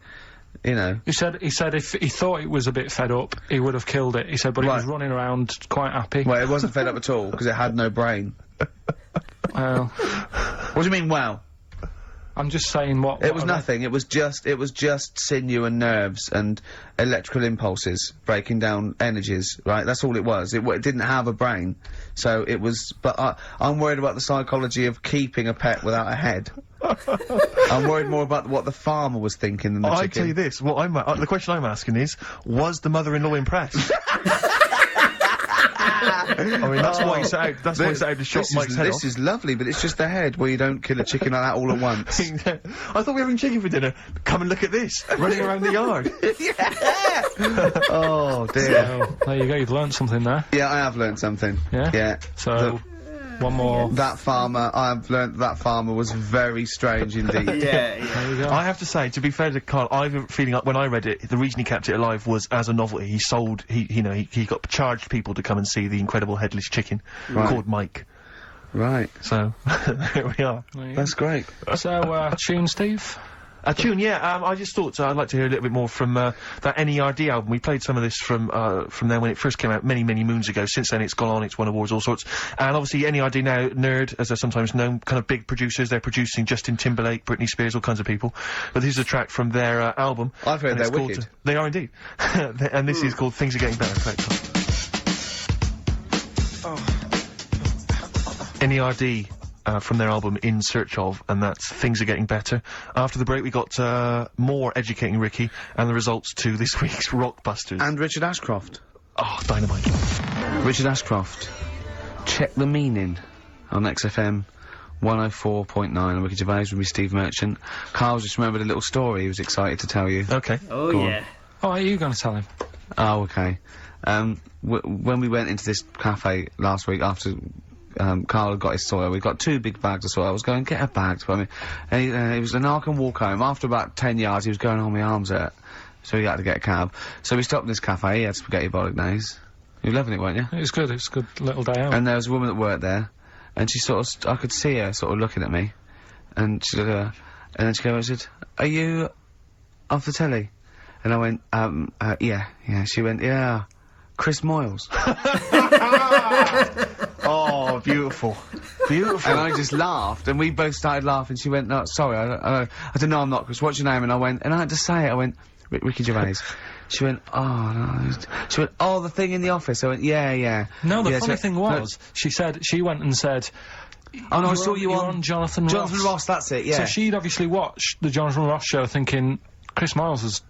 you know... He said if he thought it was a bit fed up, he would have killed it. He said, but it was running around quite happy. Well, it wasn't fed up at all, because it had no brain. Well... What do you mean, wow? I'm just saying what... It was nothing. It was just sinew and nerves and electrical impulses breaking down energies, right? That's all it was. It didn't have a brain. So it was... But I'm worried about the psychology of keeping a pet without a head. I'm worried more about what the farmer was thinking than the chicken. I tell you this, the question I'm asking is, was the mother-in-law impressed? I mean, that's why he set out. That's why he set out to shot Mike's head off. This is lovely, but it's just the head where you don't kill a chicken like that all at once. I thought we were having chicken for dinner. Come and look at this, running around the yard. Oh dear. So, there you go. You've learned something there. Yeah, I have learned something. Yeah. Yeah. So. One more. That farmer, I've learnt that farmer was very strange indeed. There you go. I have to say, to be fair to Karl, I have a feeling like when I read it, the reason he kept it alive was as a novelty. He got charged people to come and see the incredible headless chicken called Mike. Right. So, here we are. That's great. So, tune, Steve? A tune, yeah. I just thought I'd like to hear a little bit more from that NERD album. We played some of this from then when it first came out many moons ago. Since then, it's gone on, it's won awards, all sorts. And obviously, NERD now, Nerd, as they're sometimes known, kind of big producers. They're producing Justin Timberlake, Britney Spears, all kinds of people. But this is a track from their album. I've heard they're wicked. They are indeed. And this is called Things Are Getting Better. NERD. From their album In Search Of, and that's Things Are Getting Better. After the break, we got more Educating Ricky and the results to this week's Rockbusters. And Richard Ashcroft. Oh, dynamite. Richard Ashcroft. Check the Meaning on XFM 104.9. I'm Ricky Gervais with me, Steve Merchant. Karl just remembered a little story he was excited to tell you. Okay. Oh, yeah. Oh, are you going to tell him? Oh, okay. When we went into this cafe last week after... Karl had got his soil. We got 2 big bags of soil. I was going, get a bag to put him in. And he was an I can walk home. After about 10 yards, he was going, oh, my arms hurt. So he had to get a cab. So we stopped in this cafe. He had spaghetti bolognese. You were loving it, weren't you? It was good. It was a good little day out. And there was a woman that worked there. And she sort of, I could see her sort of looking at me. And she looked at her. And then she came over and said, are you off the telly? And I went, yeah. She went, yeah. Chris Moyles. Oh, beautiful. Beautiful. And I just laughed, and we both started laughing. She went, "No, sorry, I don't know, I'm not, because what's your name?" And I went, and I had to say it, I went, Ricky Gervais. She went, "Oh, no." She went, "Oh, the thing in the office." I went, "Yeah." No, the yeah, funny thing was, she went and said, "Oh no, I saw you on Jonathan Ross, that's it, yeah." So she'd obviously watched the Jonathan Ross show thinking, Chris Miles has,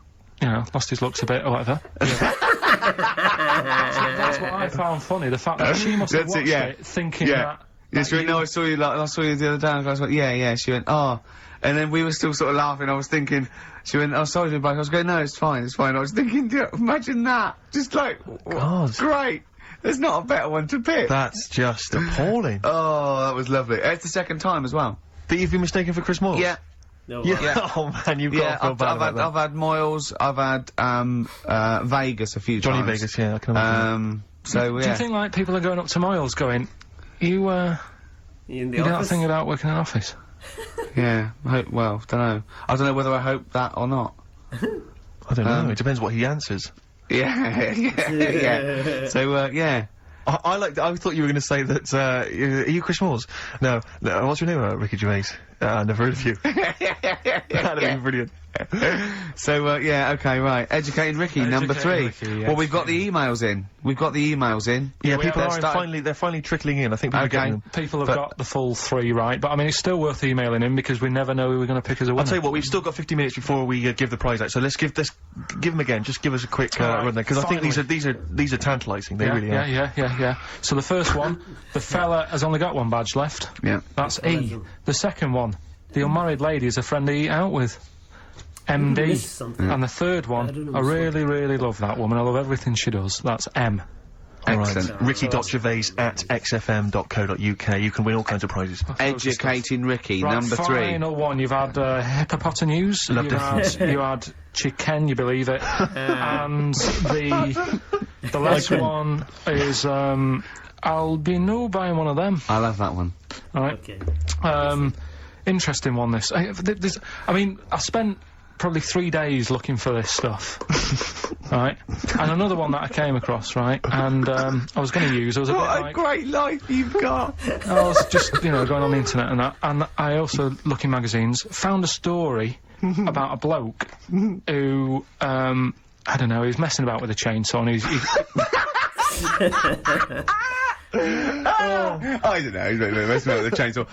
lost his looks a bit or whatever. That's what I found funny, the fact that she must have watched it thinking that... Yeah, she went, "No, I saw you the other day," and I was like, yeah. She went, "Oh," and then we were still sort of laughing. I was thinking, she went, "Oh, sorry to be back." I was going, "No, it's fine." I was thinking, imagine that, just like, God, great. There's not a better one to pick. That's just appalling. Oh, that was lovely. It's the second time as well. That you've been mistaken for Chris Moore? Yeah. No, Yeah. Oh man, you've got to feel bad about that. I've had Moyles, I've had Vegas a few Johnny times. Vegas, yeah, I can imagine. So yeah. Do you think, like, people are going up to Moyles going, you in the know that office? thing about working in an office? Yeah. Well, don't know. I don't know whether I hope that or not. I don't know, it depends what he answers. Yeah. So yeah. I thought you were going to say that, are you Chris Moores? No, what's your name, Ricky Gervais? Never heard of you. That'd have been brilliant. So, yeah, okay, right. Educating Ricky, number 3. Ricky, yes. Well, we've got the emails in. Yeah, people have are they're finally trickling in. I think people are getting them. People have got the full 3 right, but I mean, it's still worth emailing in because we never know who we're going to pick as a winner. I'll tell you what, we've still got 50 minutes before we give the prize out, so let's give them again. Just give us a quick run there, because I think these are tantalising. They really are. Yeah. So the first one, the fella has only got 1 badge left. Yeah. That's E. The second one, the unmarried lady is a friend to eat out with. MD. And the third one, I really, really love that woman. I love everything she does. That's M. Excellent. Right. Ricky.gervais@xfm.co.uk. You can win all kinds of prizes. Educating Ricky, Right, number 3. Final one. You've had hippopotamus. Loved You had chicken, you believe it. And the last one is I'll be no buying one of them. I love that one. All right. Okay. Interesting one. This. I mean, I spent probably 3 days looking for this stuff, right? And another one that I came across, right? And I was going to use. I was a bit like, great life you've got. I was just, going on the internet and that. And I also look in magazines. Found a story about a bloke who, I don't know, he was messing about with a chainsaw and I don't know, he's messing about with the chainsaw.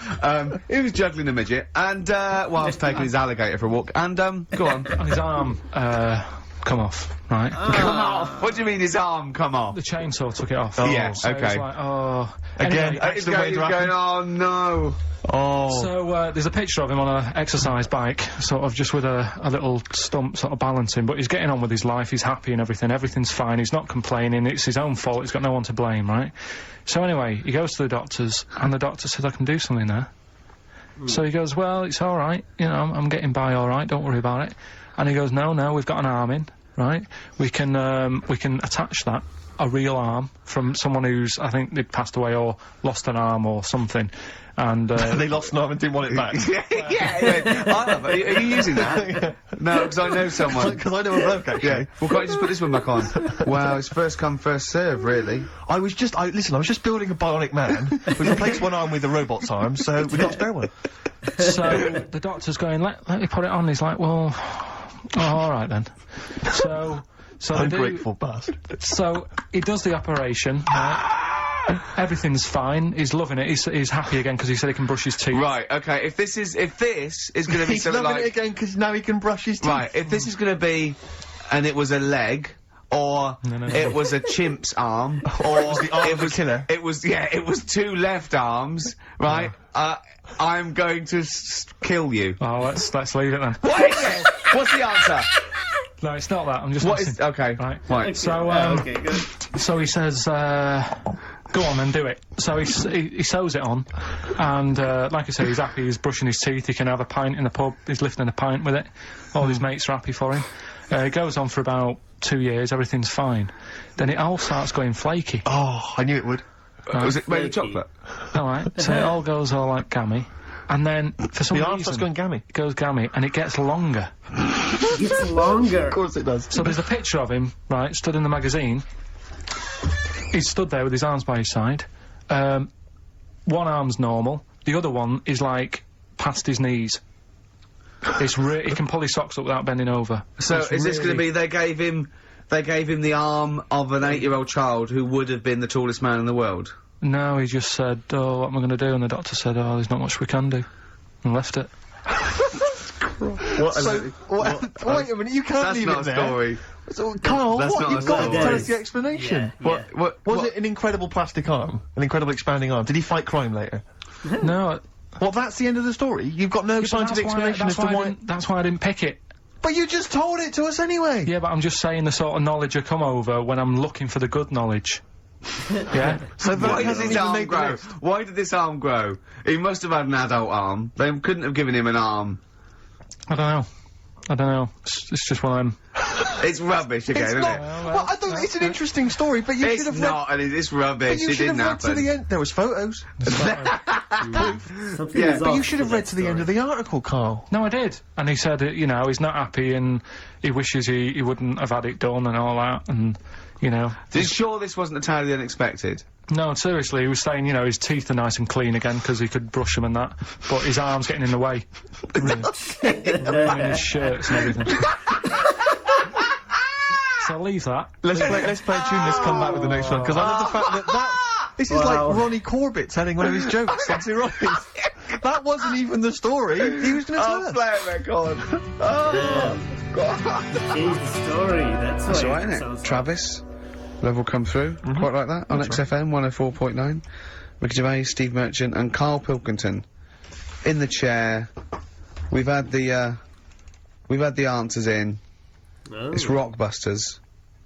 He was juggling a midget, and, whilst taking his alligator for a walk, and, go on. and his arm, come off, right? Come off! What do you mean his arm come off? The chainsaw took it off. Yeah, so okay. It was like, Again, Anyway, He's going, oh no! Oh. so, there's a picture of him on an exercise bike, sort of just with a little stump sort of balancing, but he's getting on with his life, he's happy and everything, everything's fine, he's not complaining, it's his own fault, he's got no one to blame, right? So anyway, he goes to the doctors, and the doctor says, I can do something there. So he goes, well, it's alright, I'm getting by alright, don't worry about it. And he goes, no, we've got an arm in, right? We can attach that, a real arm, from someone who's, I think they'd passed away or lost an arm or something. And, they lost an arm and didn't want it back. yeah. I love it. Are you using that? No, because I know someone. Because I know a bloke, actually. Yeah. Well, can't you just put this one back on? Well, it's first come, first serve, really. I was just building a bionic man. We replaced one arm with a robot's arm, so we got a spare one. So the doctor's going, let me put it on. He's like, well, alright then. So Ungrateful bastard. So he does the operation, right? Everything's fine. He's loving it. He's happy again because he said he can brush his teeth. Right. Okay. If this is going to be He's something loving like it again because now he can brush his teeth. right, if this is going to be, and it was a leg. Or it was a chimp's arm, or it was the arm of a killer. It was 2 left arms, right? I'm going to kill you. Oh, let's leave it then. What is it? What's the answer? No, it's not that. I'm just. What is? Okay. Right. So okay, good. So he says, go on and do it. So he sews it on, and like I say, he's happy. He's brushing his teeth. He can have a pint in the pub. He's lifting a pint with it. All his mates are happy for him. It goes on for about 2 years. Everything's fine. Then it all starts going flaky. Oh, I knew it would. Was it made of chocolate? All right. So it all goes all like gammy. And then, for some The reason... arm starts going gammy. It goes gammy, and it gets longer. It's longer. Of course it does. So there's a picture of him, right, stood in the magazine. He's stood there with his arms by his side. one arm's normal, the other one is like past his knees. It's he can pull his socks up without bending over. So It's is this going to be they gave him the arm of an 8-year-old child who would have been the tallest man in the world? No, he just said, "Oh, what am I going to do?" And the doctor said, "Oh, there's not much we can do," and left it. Wait a minute, you can't leave it there. That's not a story. So, Karl, That's not you've a got to story. tell us the explanation. Yeah. Was it an incredible plastic arm? An incredible expanding arm? Did he fight crime later? No. Well, that's the end of the story? You've got no scientific explanation as to why... That's why I didn't pick it. But you just told it to us anyway! Yeah, but I'm just saying the sort of knowledge I come over when I'm looking for the good knowledge. Yeah? So Why did his arm grow? Why did this arm grow? He must have had an adult arm. They couldn't have given him an arm. I don't know. It's just one of them. It's rubbish again, isn't it? Well, I don't... It's an interesting story, but you should have read... It's rubbish. But you It should have didn't read to happen. the end. There was photos. Something is But you off should have with read that to the end of story. the article, Karl. No, I did. And he said, you know, he's not happy and he wishes he wouldn't have had it done and all that. And, you know. Are you sure this wasn't entirely unexpected? No, seriously, he was saying, you know, his teeth are nice and clean again because he could brush them and that. But his arm's getting in the way. Ruining his shirts and everything. So I'll leave that. Let's play a tune, let's come back with the next one, because I love the fact that this is like Ronnie Corbett telling one of his jokes. That's ironic. That wasn't even the story he was going to tell us. Play a record. Change the story. That's That's why right, it isn't sounds it? Travis, level come through, quite like that, on XFM 104.9. Ricky Gervais, Steve Merchant and Karl Pilkington in the chair. We've had the answers in. Oh. It's Rockbusters.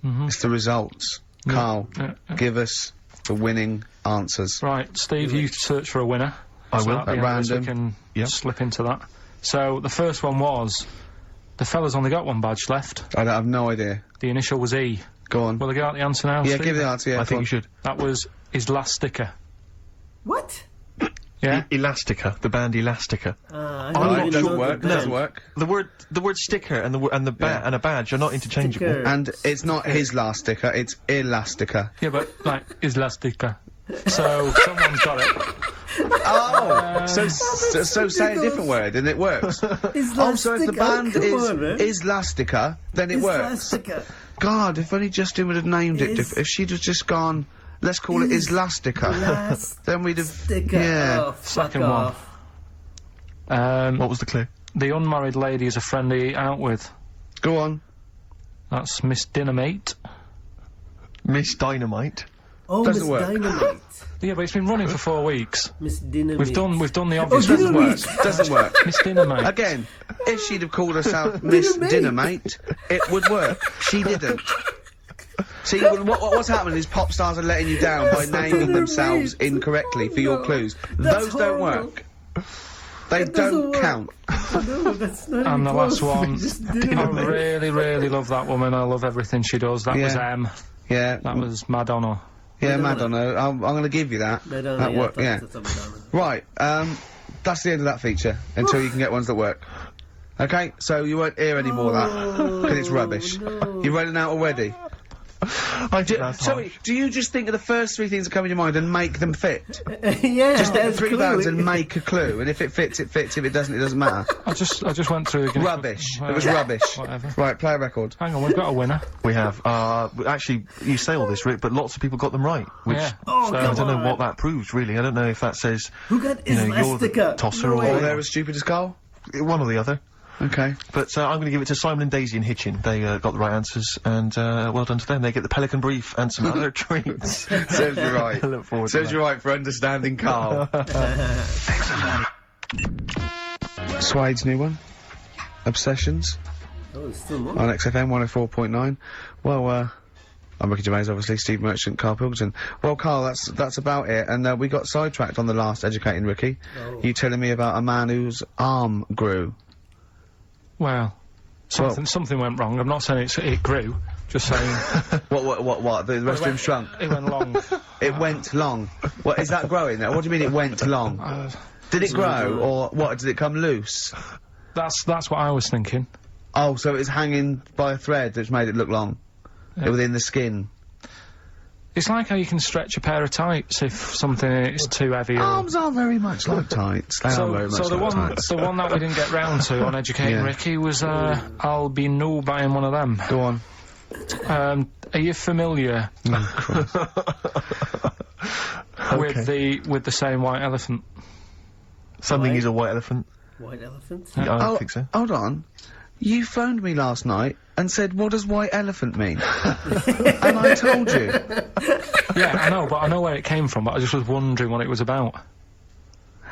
It's the results. Karl, give us the winning answers. Right, Steve, you search for a winner. I will. At At random. we can slip into that. So, the first one was, the fella's only got one badge left. I have no idea. The initial was E. Go on. Will I get out the answer now, Yeah, Steve? give the answer, yeah. I think you should. That was his last sticker. What? Yeah? Elastica, the band Elastica. I Oh, don't it even doesn't know work. the It doesn't band. work. The word sticker and a badge are not interchangeable. Sticker. And it's not his last sticker, it's Elastica. Yeah, but, like, his last sticker. So, someone's got it. Oh! So say a different word and it works. Oh, so if the band is Elastica, then it works. Elastica. God, if only Justin would have named it. If she'd have just gone, let's call it Islastica, then we'd have. Sticker. Yeah. Oh, fuck Second off. What was the clue? The unmarried lady is a friend he eat out with. Go on. That's Miss Dinamate. Miss Dynamite. Oh, Miss Doesn't work. Dynamite. Yeah, but it's been running for 4 weeks. Miss Dynamite. We've done the obvious. Doesn't work. Dynamite. Doesn't work. Miss Dinamate. Again, if she'd have called herself Miss Dinamate, it would work. She didn't. See, what's happening is pop stars are letting you down by naming themselves incorrectly for your clues. Those don't work. They don't count. No, that's not And even the last close. one, Just I Dynamite. really, really love that woman. I love everything she does. That was Yeah. M. Yeah. That was Madonna. Yeah, Madonna. Madonna. I'm going to give you that. Madonna, That yeah, work. I Yeah. thought that's a Madonna. Right. That's the end of that feature until you can get ones that work. Okay. So you won't hear any more of that because it's rubbish. no. You're running out already. I think that's Sorry, do you just think of the first three things that come in your mind and make them fit? Yeah. Just think of that's three bands clearly- and make a clue, and if it fits, it fits. If it doesn't, it doesn't matter. I just went through again. Rubbish. It was rubbish. Whatever. Right, play a record. Hang on, we've got a winner. We have. Actually, you say all this, Rick, but lots of people got them right. Which Yeah. Oh, So- I come don't know on. what that proves, really. I don't know if that says, Who got you know, you're the Elastica? tosser No or way. Oh, they're as stupid as Karl? one or the other. Okay. But I'm going to give it to Simon and Daisy in Hitchin. They got the right answers, and well done to them. They get the Pelican Brief and some other treats. Serves you right. I look forward to Serves that. you right for understanding Karl. Suede's new one. Obsessions. Oh, there's still more. On XFM 104.9. Well, I'm Ricky Gervais, obviously, Steve Merchant, Karl Pilkington. Well, Karl, that's about it, and we got sidetracked on the last Educating Ricky. Oh. You telling me about a man whose arm grew. Well, something went wrong. I'm not saying it grew. Just saying What? The rest of him shrunk? it went long. It went long. What, is that growing now? What do you mean it went long? Did it grow, or what, did it come loose? That's what I was thinking. Oh, so it was hanging by a thread which made it look long? Yeah. Within the skin? It's like how you can stretch a pair of tights if something is too heavy. Arms are very much like tights. They are very much like tights. The one that we didn't get round to on Educating Ricky was, I'll be no buying one of them. Go on. Are you familiar with the saying white elephant? Something is a white elephant. White elephant? Yeah, I don't think so. Hold on. You phoned me last night and said, what does white elephant mean? And I told you. Yeah, I know, but I know where it came from, but I just was wondering what it was about.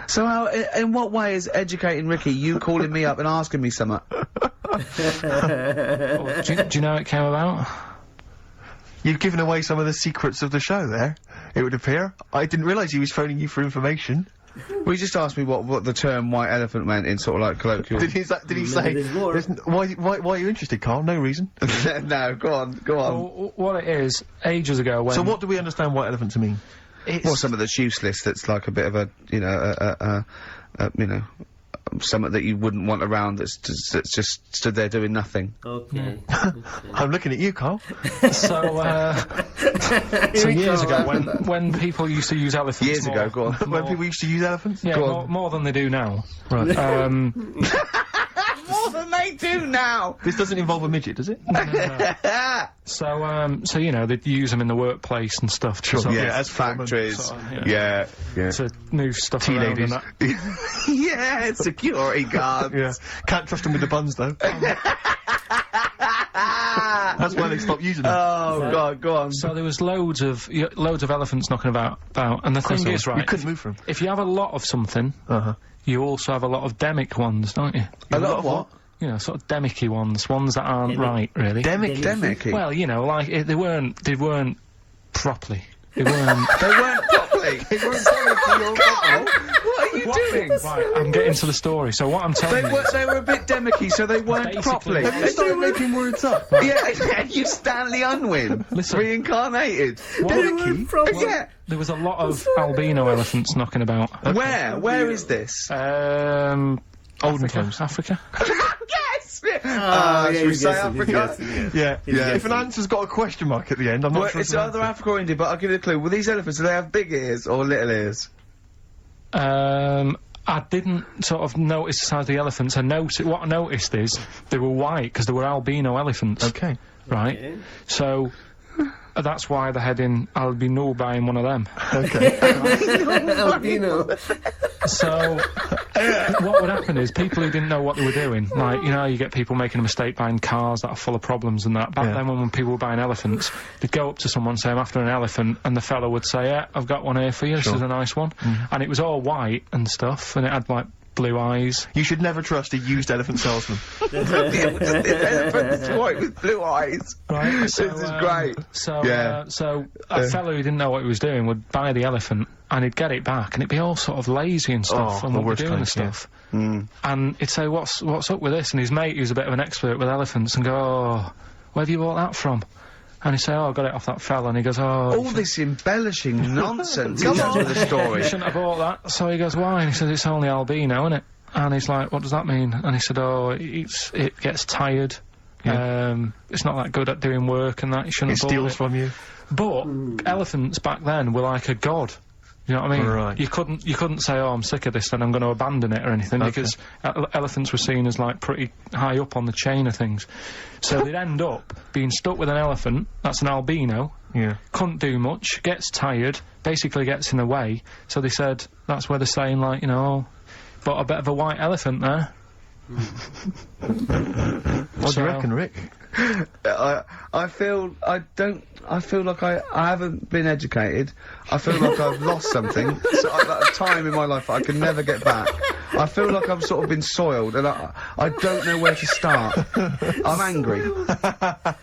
So how, in what way is Educating Ricky you calling me up and asking me something? Do you know how it came about? You've given away some of the secrets of the show there, it would appear. I didn't realise he was phoning you for information. Well, he just asked me what the term white elephant meant in sort of like colloquial. Did he say, why are you interested, Karl? No reason. No, go on. Well, what it is, ages ago when... So what do we understand white elephant to mean? Well, something that's useless, that's like a bit of a, you know, something that you wouldn't want around that's just stood there doing nothing. Okay. I'm looking at you, Karl. So years ago, when people used to use elephants... Years ago, go on. When people used to use elephants? Yeah, more than they do now. Right. More than they do now! This doesn't involve a midget, does it? No. So, you know, they'd use them in the workplace and stuff. Sure, to as factories. sort of, Yeah. To move stuff around and that. Yeah, security guards. Yeah. Can't trust them with the buns, though. That's why they stopped using them. Oh, God, go on. So there was loads of elephants knocking about, and the thing is, right, you couldn't move from them. if you have a lot of something, you also have a lot of demic ones, don't you? A lot of what? You know, sort of demicky ones that aren't right, really. Demicky? Well, you know, like, they weren't properly. They weren't... They weren't properly? They weren't properly? What are you doing? Right, I'm getting to the story. So what I'm telling you... They were a bit demicky, so they weren't Basically, properly. Have you started making words up? Yeah, you Stanley Unwin. Listen. Reincarnated. Demicky? Yeah. There was a lot of albino elephants knocking about. Okay. Where is this? Olden times. Africa. Yes! Yeah, should we say Africa? Yeah. If an answer's got a question mark at the end, I'm not sure It's either Africa or India, but I'll give you a clue. Well, these elephants, do they have big ears or little ears? I didn't sort of notice the size of the elephants. What I noticed is they were white because they were albino elephants. Okay. Right? Okay. So... that's why they're heading, I'll be no buying one of them. Okay. Albino. So, what would happen is, people who didn't know what they were doing, like, you know, you get people making a mistake buying cars that are full of problems and that. Back then, when people were buying elephants, they'd go up to someone, say, I'm after an elephant, and the fella would say, yeah, I've got one here for you, this is a nice one. And it was all white and stuff, and it had, like, blue eyes. You should never trust a used elephant salesman. Elephant's white with blue eyes. Right, so, this is great. So a fellow who didn't know what he was doing would buy the elephant, and he'd get it back, and it'd be all sort of lazy and stuff, and what we're doing and stuff. And he'd say, what's up with this? And his mate, who's a bit of an expert with elephants, and go, oh, where have you bought that from? And he'd say, oh, I got it off that fella, and he goes, oh... All this embellishing nonsense into the story. You shouldn't have bought that. So he goes, why? And he says, it's only albino, innit? And he's like, what does that mean? And he said, oh, it gets tired. It's not that good at doing work and that, you shouldn't have bought it. It steals from you. But elephants back then were like a god. You know what I mean? Right. You couldn't say, oh, I'm sick of this and I'm going to abandon it or anything, because elephants were seen as, like, pretty high up on the chain of things. So they'd end up being stuck with an elephant, that's an albino, couldn't do much, gets tired, basically gets in the way, so they said, that's where they're saying, like, you know, but a bit of a white elephant there. What do you reckon, Rick? I feel like I haven't been educated. I feel like I've lost something. So a time in my life I can never get back. I feel like I've sort of been soiled, and I don't know where to start. I'm angry. Do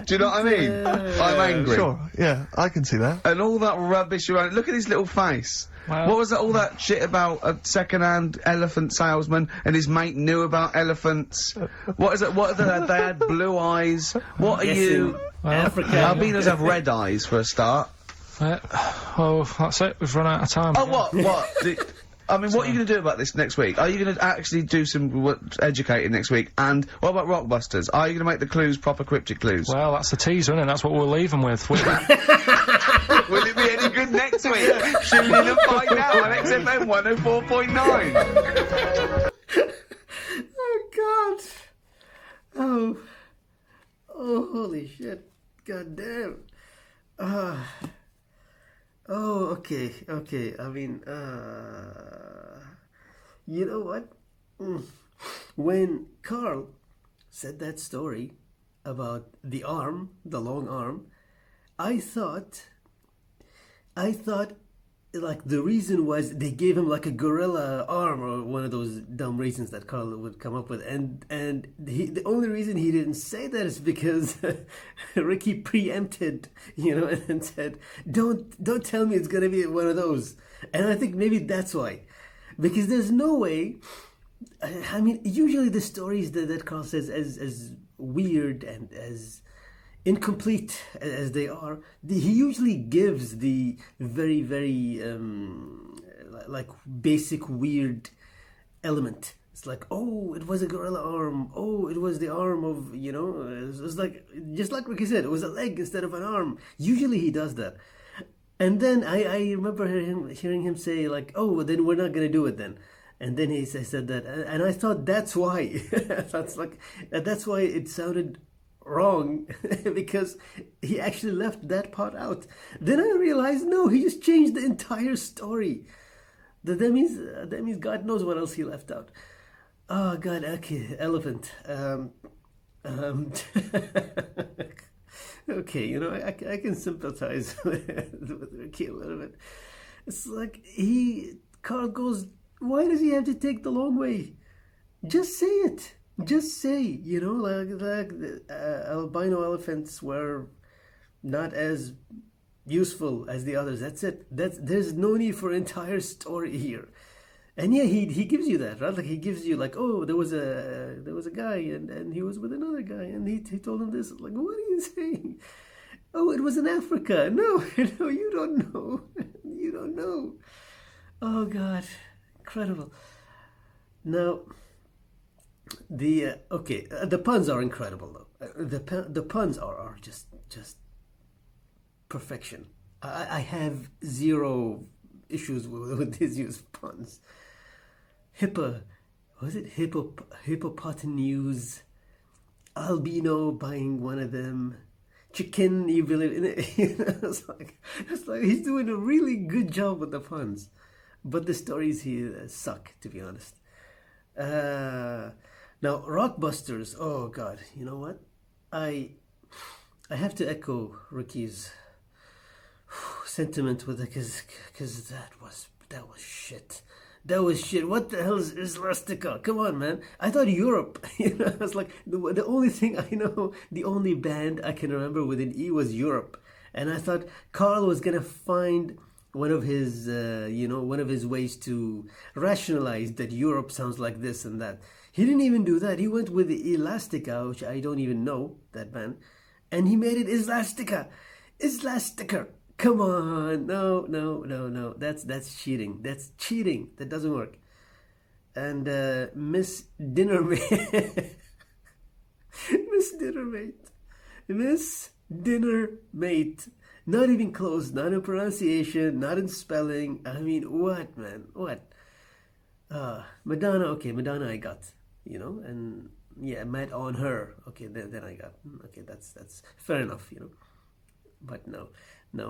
you know what I mean? I'm angry. Sure, yeah, I can see that. And all that rubbish around. Look at his little face. Well, what was that, all that shit about a second-hand elephant salesman and his mate knew about elephants? What is it? What are they had blue eyes. What are you? Africa. Albinos have red eyes for a start. Oh, that's it. We've run out of time. Oh, what? I mean, what are you going to do about this next week? Are you going to actually do some educating next week? And what about Rockbusters? Are you going to make the clues proper cryptic clues? Well, that's the teaser, isn't it? That's what we'll leave them with. Will it be any good next week? Tune in and find out on XFM 104.9. Oh, God. Oh, holy shit. God damn. Oh, okay. I mean, you know what? When Karl said that story about the arm, the long arm, I thought like the reason was they gave him like a gorilla arm or one of those dumb reasons that Karl would come up with, and the only reason he didn't say that is because Ricky preempted, and said, don't tell me it's gonna be one of those. And I think maybe that's why, because there's no way. I mean, usually the stories that Karl says as weird and as incomplete as they are, he usually gives the very, very like basic weird element. It's like, oh, it was a gorilla arm. Oh, it was the arm of, it was like, just like Ricky said, it was a leg instead of an arm. Usually he does that. And then I remember hearing him say like, oh, then we're not going to do it then. And then he said that, and I thought that's why. That's why it sounded wrong, because he actually left that part out. Then I realized, no, he just changed the entire story. That means God knows what else he left out. Oh God, okay, elephant. Okay, I can sympathize with Ricky a little bit. It's like Karl goes, why does he have to take the long way? Just say it. Just say, like the albino elephants were not as useful as the others. That's it. There's no need for an entire story here. And yeah, he gives you that, right? Like he gives you like, oh, there was a guy and he was with another guy and he told him this. Like, what are you saying? Oh, it was in Africa. No, you don't know. You don't know. Oh God, incredible. Now. The puns are incredible though. The puns are just perfection. I have zero issues with his use of puns. Hippopotamus, albino buying one of them, chicken, you believe in it? It's like he's doing a really good job with the puns, but the stories here suck, to be honest. Now, Rockbusters, oh God, you know what? I have to echo Ricky's sentiment with it, because that was shit. That was shit. What the hell is Elastica? Come on, man. I thought Europe, it's like the only thing I know, the only band I can remember with an E was Europe. And I thought Karl was gonna find one of his ways to rationalize that Europe sounds like this and that. He didn't even do that. He went with the Elastica, which I don't even know, that band, and he made it Elastica. Come on. No. That's cheating. That's cheating. That doesn't work. And Miss Dinnermate. Miss Dinnermate. Not even close, not in pronunciation, not in spelling. I mean, what, man? What? Madonna, okay, Madonna I got, and yeah, Mad on Her. Okay, then I got, okay, that's fair enough, But no,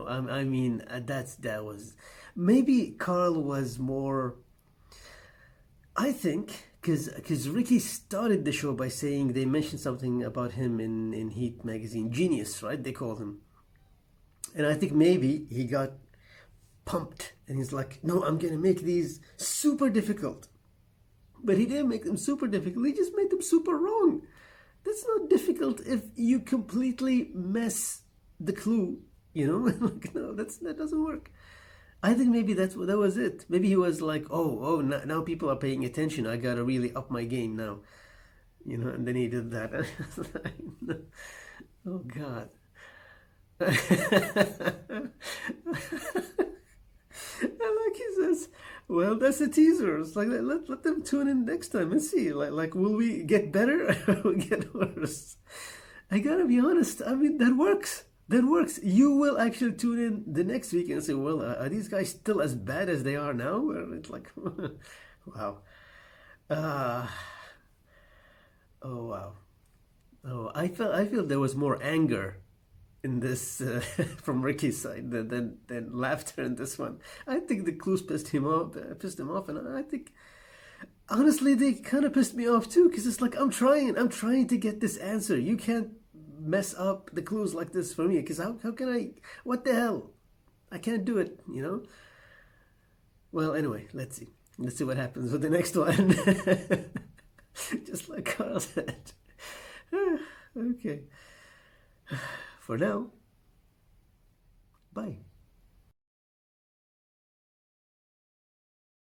I mean, that was, maybe Karl was more, I think, because Ricky started the show by saying they mentioned something about him in Heat magazine, genius, right? They called him. And I think maybe he got pumped and he's like, no, I'm going to make these super difficult. But he didn't make them super difficult. He just made them super wrong. That's not difficult if you completely mess the clue, Like, no, that doesn't work. I think maybe that was it. Maybe he was like, oh, now people are paying attention. I got to really up my game now. And then he did that. Oh, God. like he says, well, that's a teaser. It's like, let them tune in next time and see. Like will we get better or will we get worse? I gotta be honest. I mean, that works. That works. You will actually tune in the next week and say, well, are these guys still as bad as they are now? Or it's like, wow. Oh, wow. Oh, I feel there was more anger in this from Ricky's side than laughter in this one. I think the clues pissed him off, and I think honestly they kind of pissed me off too, because it's like I'm trying to get this answer. You can't mess up the clues like this for me, because how can I? What the hell? I can't do it, you know. Well, anyway, let's see what happens with the next one. Just like Karl said. Okay. For now, bye.